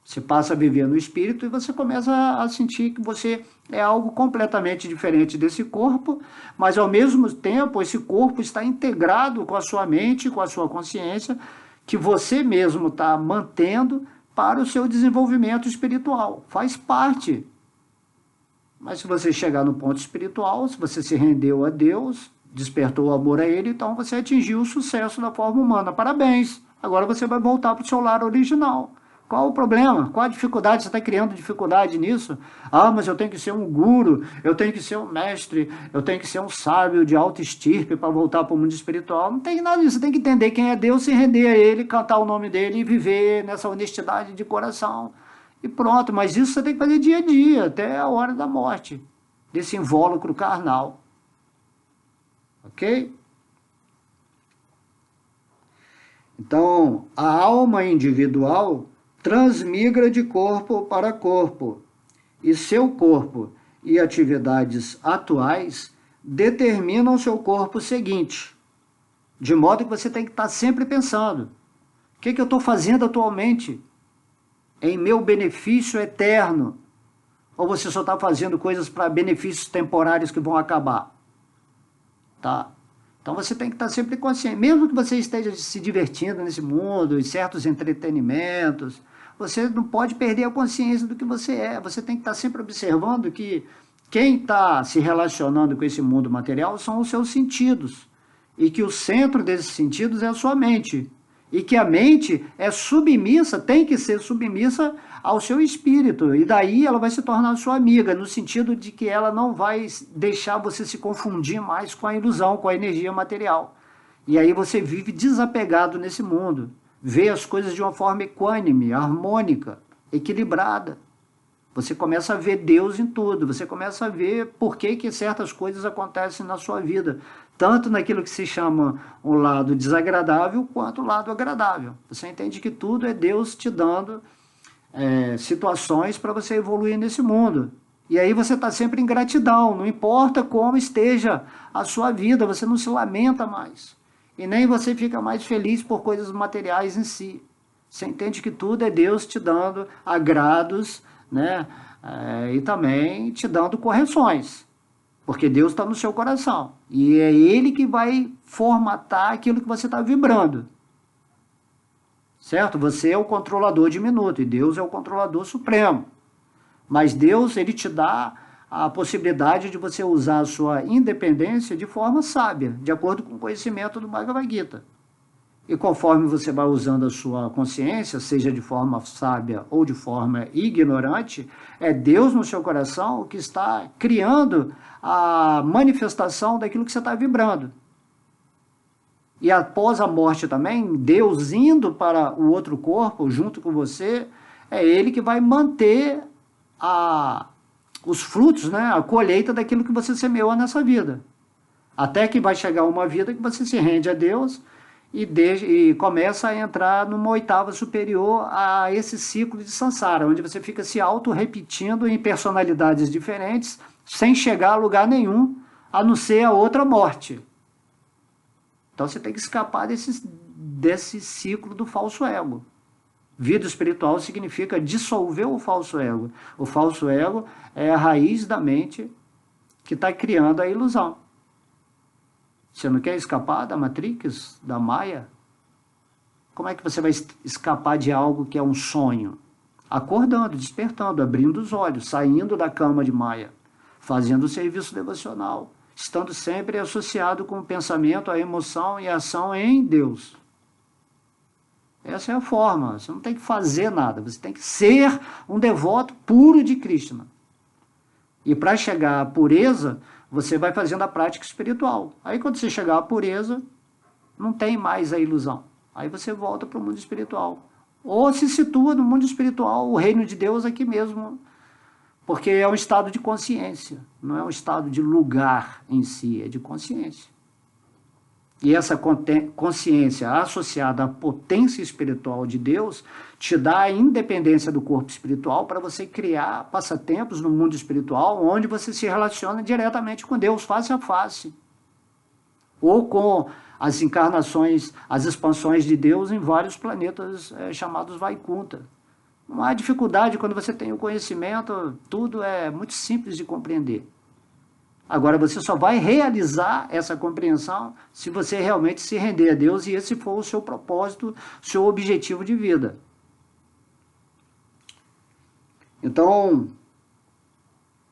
Você passa a viver no espírito e você começa a sentir que você é algo completamente diferente desse corpo, mas ao mesmo tempo esse corpo está integrado com a sua mente, com a sua consciência, que você mesmo está mantendo para o seu desenvolvimento espiritual. Faz parte. Mas se você chegar no ponto espiritual, se você se rendeu a Deus, despertou o amor a Ele, então você atingiu o sucesso da forma humana. Parabéns! Agora você vai voltar para o seu lar original. Qual o problema? Qual a dificuldade? Você está criando dificuldade nisso? Ah, mas eu tenho que ser um guru, eu tenho que ser um mestre, eu tenho que ser um sábio de alta estirpe para voltar para o mundo espiritual. Não tem nada disso. Você tem que entender quem é Deus, se render a Ele, cantar o nome dEle e viver nessa honestidade de coração. E pronto, mas isso você tem que fazer dia a dia, até a hora da morte, desse invólucro carnal. Ok? Então, a alma individual transmigra de corpo para corpo, e seu corpo e atividades atuais determinam seu corpo seguinte, de modo que você tem que estar sempre pensando, o que eu estou fazendo atualmente em meu benefício eterno, ou você só está fazendo coisas para benefícios temporários que vão acabar, tá? Então você tem que estar sempre consciente, mesmo que você esteja se divertindo nesse mundo, em certos entretenimentos, você não pode perder a consciência do que você é. Você tem que estar sempre observando que quem está se relacionando com esse mundo material são os seus sentidos, e que o centro desses sentidos é a sua mente, e que a mente é submissa, tem que ser submissa ao seu espírito, e daí ela vai se tornar sua amiga, no sentido de que ela não vai deixar você se confundir mais com a ilusão, com a energia material. E aí você vive desapegado nesse mundo, vê as coisas de uma forma equânime, harmônica, equilibrada. Você começa a ver Deus em tudo, você começa a ver por que certas coisas acontecem na sua vida, tanto naquilo que se chama o lado desagradável, quanto o lado agradável. Você entende que tudo é Deus te dando situações para você evoluir nesse mundo. E aí você está sempre em gratidão, não importa como esteja a sua vida, você não se lamenta mais. E nem você fica mais feliz por coisas materiais em si. Você entende que tudo é Deus te dando agrados, né? E também te dando correções. Porque Deus está no seu coração. E é Ele que vai formatar aquilo que você está vibrando. Certo? Você é o controlador diminuto e Deus é o controlador supremo. Mas Deus, Ele te dá a possibilidade de você usar a sua independência de forma sábia, de acordo com o conhecimento do Bhagavad Gita. E conforme você vai usando a sua consciência, seja de forma sábia ou de forma ignorante, é Deus no seu coração que está criando a manifestação daquilo que você está vibrando. E após a morte também, Deus indo para o outro corpo junto com você, é Ele que vai manter os frutos, né, a colheita daquilo que você semeou nessa vida. Até que vai chegar uma vida que você se rende a Deus e começa a entrar numa oitava superior a esse ciclo de samsara, onde você fica se auto-repetindo em personalidades diferentes, sem chegar a lugar nenhum, a não ser a outra morte. Então você tem que escapar desse ciclo do falso ego. Vida espiritual significa dissolver o falso ego. O falso ego é a raiz da mente que está criando a ilusão. Você não quer escapar da Matrix, da Maia? Como é que você vai escapar de algo que é um sonho? Acordando, despertando, abrindo os olhos, saindo da cama de Maia, fazendo o serviço devocional, estando sempre associado com o pensamento, a emoção e a ação em Deus. Essa é a forma. Você não tem que fazer nada, você tem que ser um devoto puro de Krishna. E para chegar à pureza, você vai fazendo a prática espiritual. Aí quando você chegar à pureza, não tem mais a ilusão. Aí você volta para o mundo espiritual. Ou se situa no mundo espiritual, o reino de Deus aqui mesmo. Porque é um estado de consciência. Não é um estado de lugar em si, é de consciência. E essa consciência associada à potência espiritual de Deus te dá a independência do corpo espiritual para você criar passatempos no mundo espiritual onde você se relaciona diretamente com Deus, face a face. Ou com as encarnações, as expansões de Deus em vários planetas chamados Vaikunta. Não há dificuldade quando você tem o conhecimento, tudo é muito simples de compreender. Agora, você só vai realizar essa compreensão se você realmente se render a Deus e esse for o seu propósito, seu objetivo de vida. Então,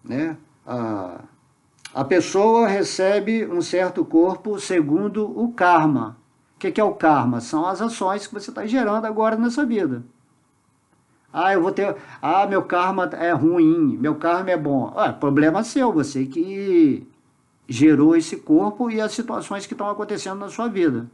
né, a pessoa recebe um certo corpo segundo o karma. O que é o karma? São as ações que você está gerando agora nessa vida. Meu karma é ruim, meu karma é bom. Problema seu, você que gerou esse corpo e as situações que estão acontecendo na sua vida.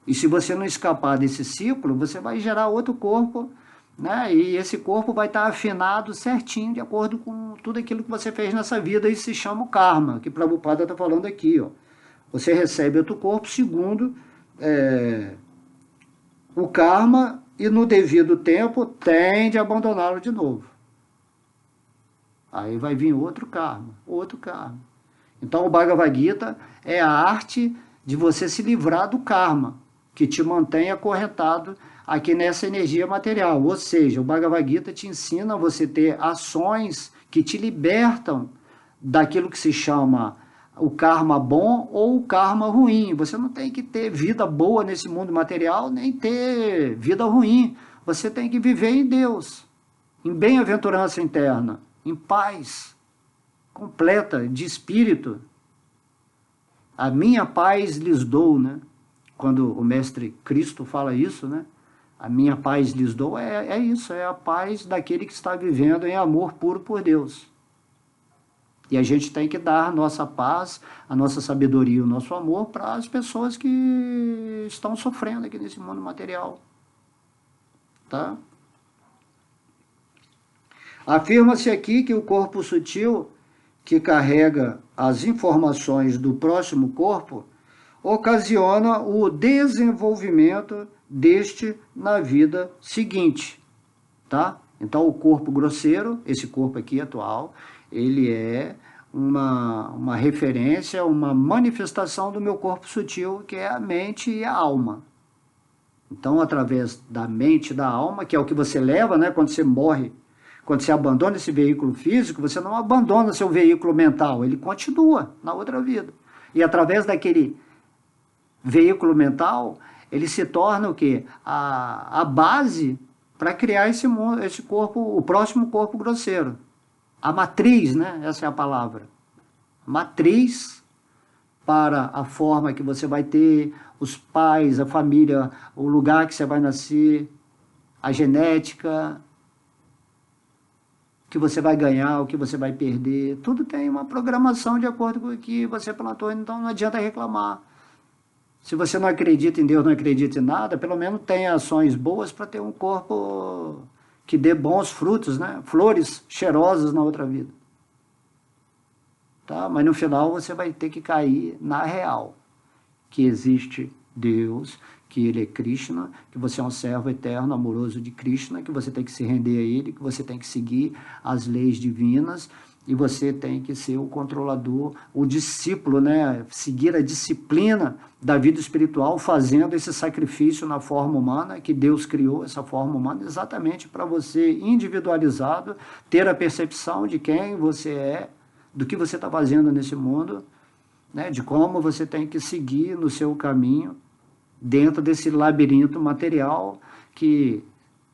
E se você não escapar desse ciclo, você vai gerar outro corpo, né? E esse corpo vai estar afinado certinho, de acordo com tudo aquilo que você fez nessa vida, e se chama o karma, que Prabhupada está falando aqui, ó. Você recebe outro corpo segundo o karma, e no devido tempo tende a abandoná-lo de novo. Aí vai vir outro karma, outro karma. Então o Bhagavad Gita é a arte de você se livrar do karma, que te mantém acorrentado aqui nessa energia material. Ou seja, o Bhagavad Gita te ensina a você ter ações que te libertam daquilo que se chama o karma bom ou o karma ruim. Você não tem que ter vida boa nesse mundo material, nem ter vida ruim. Você tem que viver em Deus, em bem-aventurança interna, em paz completa, de espírito. A minha paz lhes dou, né? Quando o Mestre Cristo fala isso, né? A minha paz lhes dou, é isso, é a paz daquele que está vivendo em amor puro por Deus. E a gente tem que dar a nossa paz, a nossa sabedoria, o nosso amor para as pessoas que estão sofrendo aqui nesse mundo material. Tá? Afirma-se aqui que o corpo sutil, que carrega as informações do próximo corpo, ocasiona o desenvolvimento deste na vida seguinte, tá? Então, o corpo grosseiro, esse corpo aqui atual, ele é uma referência, uma manifestação do meu corpo sutil, que é a mente e a alma. Então, através da mente e da alma, que é o que você leva, né, quando você morre, quando você abandona esse veículo físico, você não abandona seu veículo mental, ele continua na outra vida. E através daquele veículo mental, ele se torna o quê? A base para criar esse corpo, o próximo corpo grosseiro. A matriz, né? Essa é a palavra. Matriz para a forma que você vai ter, os pais, a família, o lugar que você vai nascer, a genética, que você vai ganhar, o que você vai perder. Tudo tem uma programação de acordo com o que você plantou, então não adianta reclamar. Se você não acredita em Deus, não acredita em nada, pelo menos tenha ações boas para ter um corpo que dê bons frutos, né? Flores cheirosas na outra vida. Tá? Mas no final você vai ter que cair na real, que existe Deus, que Ele é Krishna, que você é um servo eterno, amoroso de Krishna, que você tem que se render a Ele, que você tem que seguir as leis divinas, e você tem que ser o controlador, o discípulo, né? Seguir a disciplina da vida espiritual, fazendo esse sacrifício na forma humana, que Deus criou essa forma humana exatamente para você, individualizado, ter a percepção de quem você é, do que você está fazendo nesse mundo, né? De como você tem que seguir no seu caminho, dentro desse labirinto material, que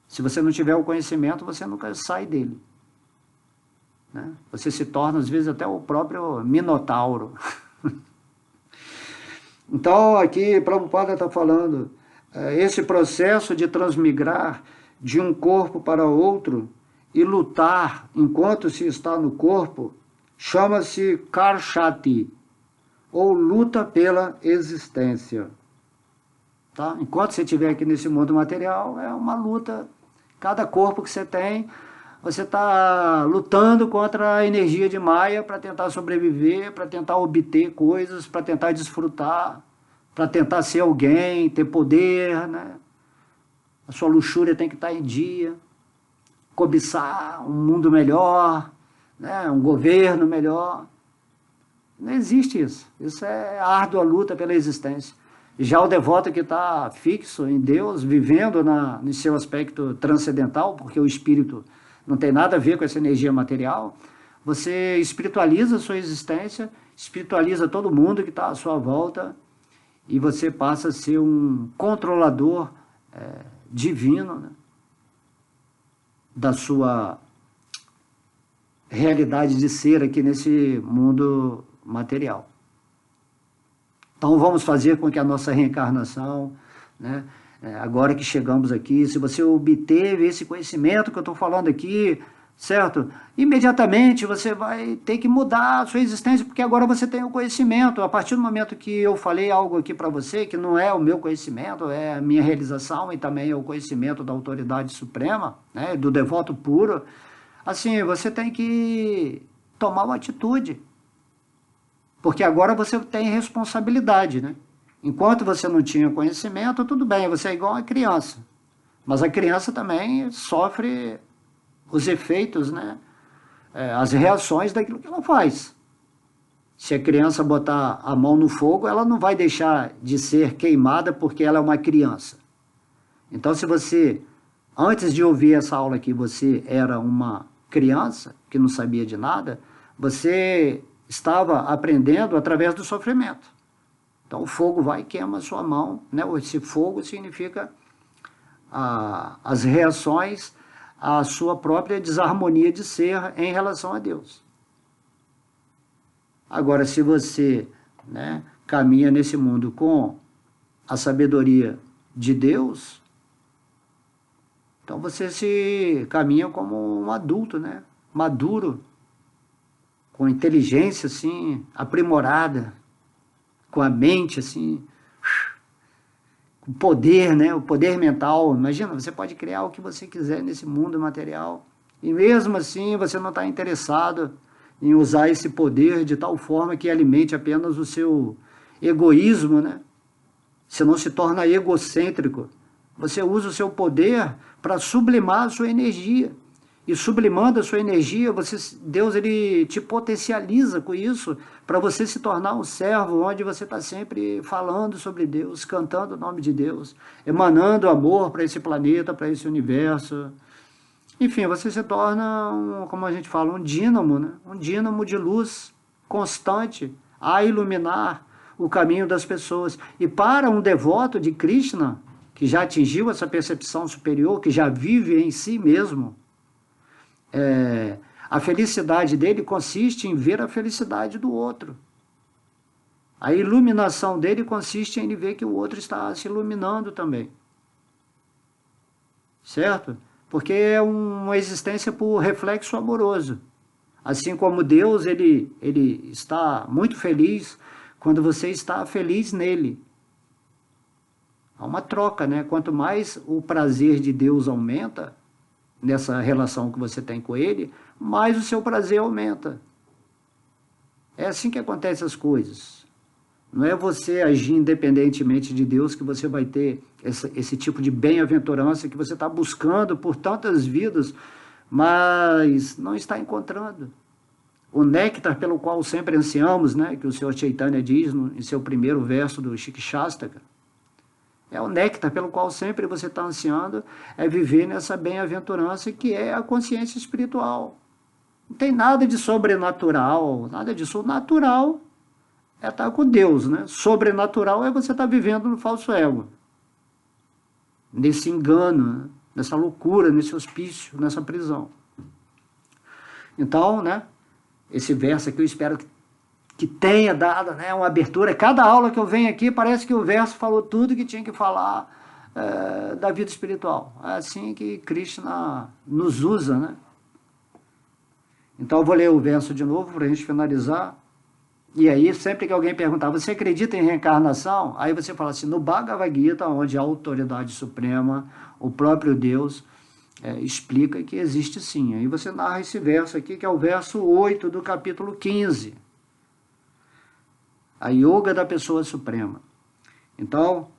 se você não tiver o conhecimento, você nunca sai dele. Né? Você se torna, às vezes, até o próprio Minotauro. Então, aqui, Prabhupada está falando, esse processo de transmigrar de um corpo para outro e lutar enquanto se está no corpo, chama-se Karshati, ou luta pela existência. Tá? Enquanto você estiver aqui nesse mundo material, é uma luta. Cada corpo que você tem, você está lutando contra a energia de Maya para tentar sobreviver, para tentar obter coisas, para tentar desfrutar, para tentar ser alguém, ter poder, né? A sua luxúria tem que estar em dia, cobiçar um mundo melhor, né? Um governo melhor. Não existe isso. Isso é árdua luta pela existência. Já o devoto que está fixo em Deus, vivendo no seu aspecto transcendental, porque o espírito não tem nada a ver com essa energia material, você espiritualiza a sua existência, espiritualiza todo mundo que está à sua volta, e você passa a ser um controlador divino, né, da sua realidade de ser aqui nesse mundo material. Então vamos fazer com que a nossa reencarnação, né, agora que chegamos aqui, se você obteve esse conhecimento que eu estou falando aqui, certo? Imediatamente você vai ter que mudar a sua existência, porque agora você tem o conhecimento. A partir do momento que eu falei algo aqui para você, que não é o meu conhecimento, é a minha realização e também é o conhecimento da autoridade suprema, né, do devoto puro, assim, você tem que tomar uma atitude. Porque agora você tem responsabilidade, né? Enquanto você não tinha conhecimento, tudo bem, você é igual a criança. Mas a criança também sofre os efeitos, né? As reações daquilo que ela faz. Se a criança botar a mão no fogo, ela não vai deixar de ser queimada porque ela é uma criança. Então, se você, antes de ouvir essa aula aqui, você era uma criança que não sabia de nada, você estava aprendendo através do sofrimento. Então o fogo vai e queima a sua mão, né? Esse fogo significa as reações à sua própria desarmonia de ser em relação a Deus. Agora, se você, né, caminha nesse mundo com a sabedoria de Deus, então você se caminha como um adulto, né? Maduro, com inteligência, assim, aprimorada, com a mente, assim, com poder, né? O poder mental. Imagina, você pode criar o que você quiser nesse mundo material. E mesmo assim você não está interessado em usar esse poder de tal forma que alimente apenas o seu egoísmo, né? Você não se torna egocêntrico. Você usa o seu poder para sublimar a sua energia. E sublimando a sua energia, Deus ele te potencializa com isso para você se tornar um servo onde você está sempre falando sobre Deus, cantando o nome de Deus, emanando amor para esse planeta, para esse universo. Enfim, você se torna, como a gente fala, um dínamo, né? Um dínamo de luz constante a iluminar o caminho das pessoas. E para um devoto de Krishna, que já atingiu essa percepção superior, que já vive em si mesmo, a felicidade dele consiste em ver a felicidade do outro. A iluminação dele consiste em ele ver que o outro está se iluminando também. Certo? Porque é uma existência por reflexo amoroso. Assim como Deus, ele está muito feliz quando você está feliz nele. Há uma troca, né? Quanto mais o prazer de Deus aumenta, nessa relação que você tem com ele, mais o seu prazer aumenta. É assim que acontecem as coisas. Não é você agir independentemente de Deus que você vai ter esse tipo de bem-aventurança que você está buscando por tantas vidas, mas não está encontrando. O néctar pelo qual sempre ansiamos, né, que o Senhor Chaitanya diz em seu primeiro verso do Shikshastaka, é o néctar pelo qual sempre você está ansiando, é viver nessa bem-aventurança que é a consciência espiritual. Não tem nada de sobrenatural, nada disso. O natural é estar com Deus, né? Sobrenatural é você estar vivendo no falso ego. Nesse engano, né? Nessa loucura, nesse hospício, nessa prisão. Então, né? Esse verso aqui eu espero que tenha dado, né, uma abertura. Cada aula que eu venho aqui, parece que o verso falou tudo que tinha que falar da vida espiritual. É assim que Krishna nos usa, né? Então eu vou ler o verso de novo para a gente finalizar. E aí, sempre que alguém perguntar, você acredita em reencarnação? Aí você fala assim, no Bhagavad Gita, onde a autoridade suprema, o próprio Deus, explica que existe sim. Aí você narra esse verso aqui, que é o verso 8 do capítulo 15. A yoga da pessoa suprema. Então,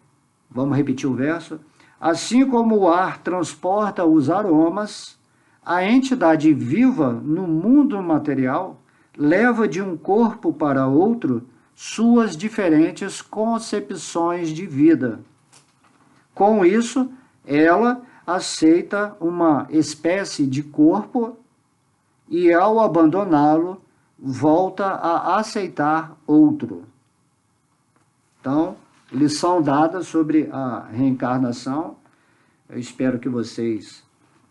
vamos repetir o verso. Assim como o ar transporta os aromas, a entidade viva no mundo material leva de um corpo para outro suas diferentes concepções de vida. Com isso, ela aceita uma espécie de corpo e, ao abandoná-lo, volta a aceitar outro. Então, lição dada sobre a reencarnação. Eu espero que vocês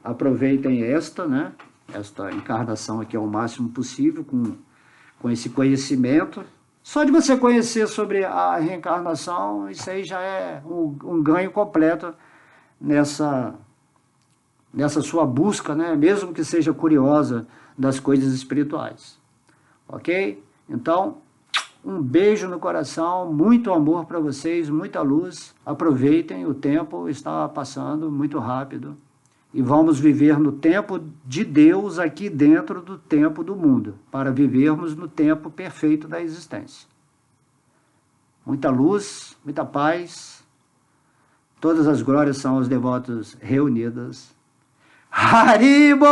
aproveitem né? Esta encarnação aqui ao máximo possível, com esse conhecimento. Só de você conhecer sobre a reencarnação, isso aí já é um ganho completo nessa sua busca, né? Mesmo que seja curiosa, das coisas espirituais. Ok? Então, um beijo no coração, muito amor para vocês, muita luz. Aproveitem, o tempo está passando muito rápido. E vamos viver no tempo de Deus aqui dentro do tempo do mundo, para vivermos no tempo perfeito da existência. Muita luz, muita paz. Todas as glórias são aos devotos reunidos. Haribo!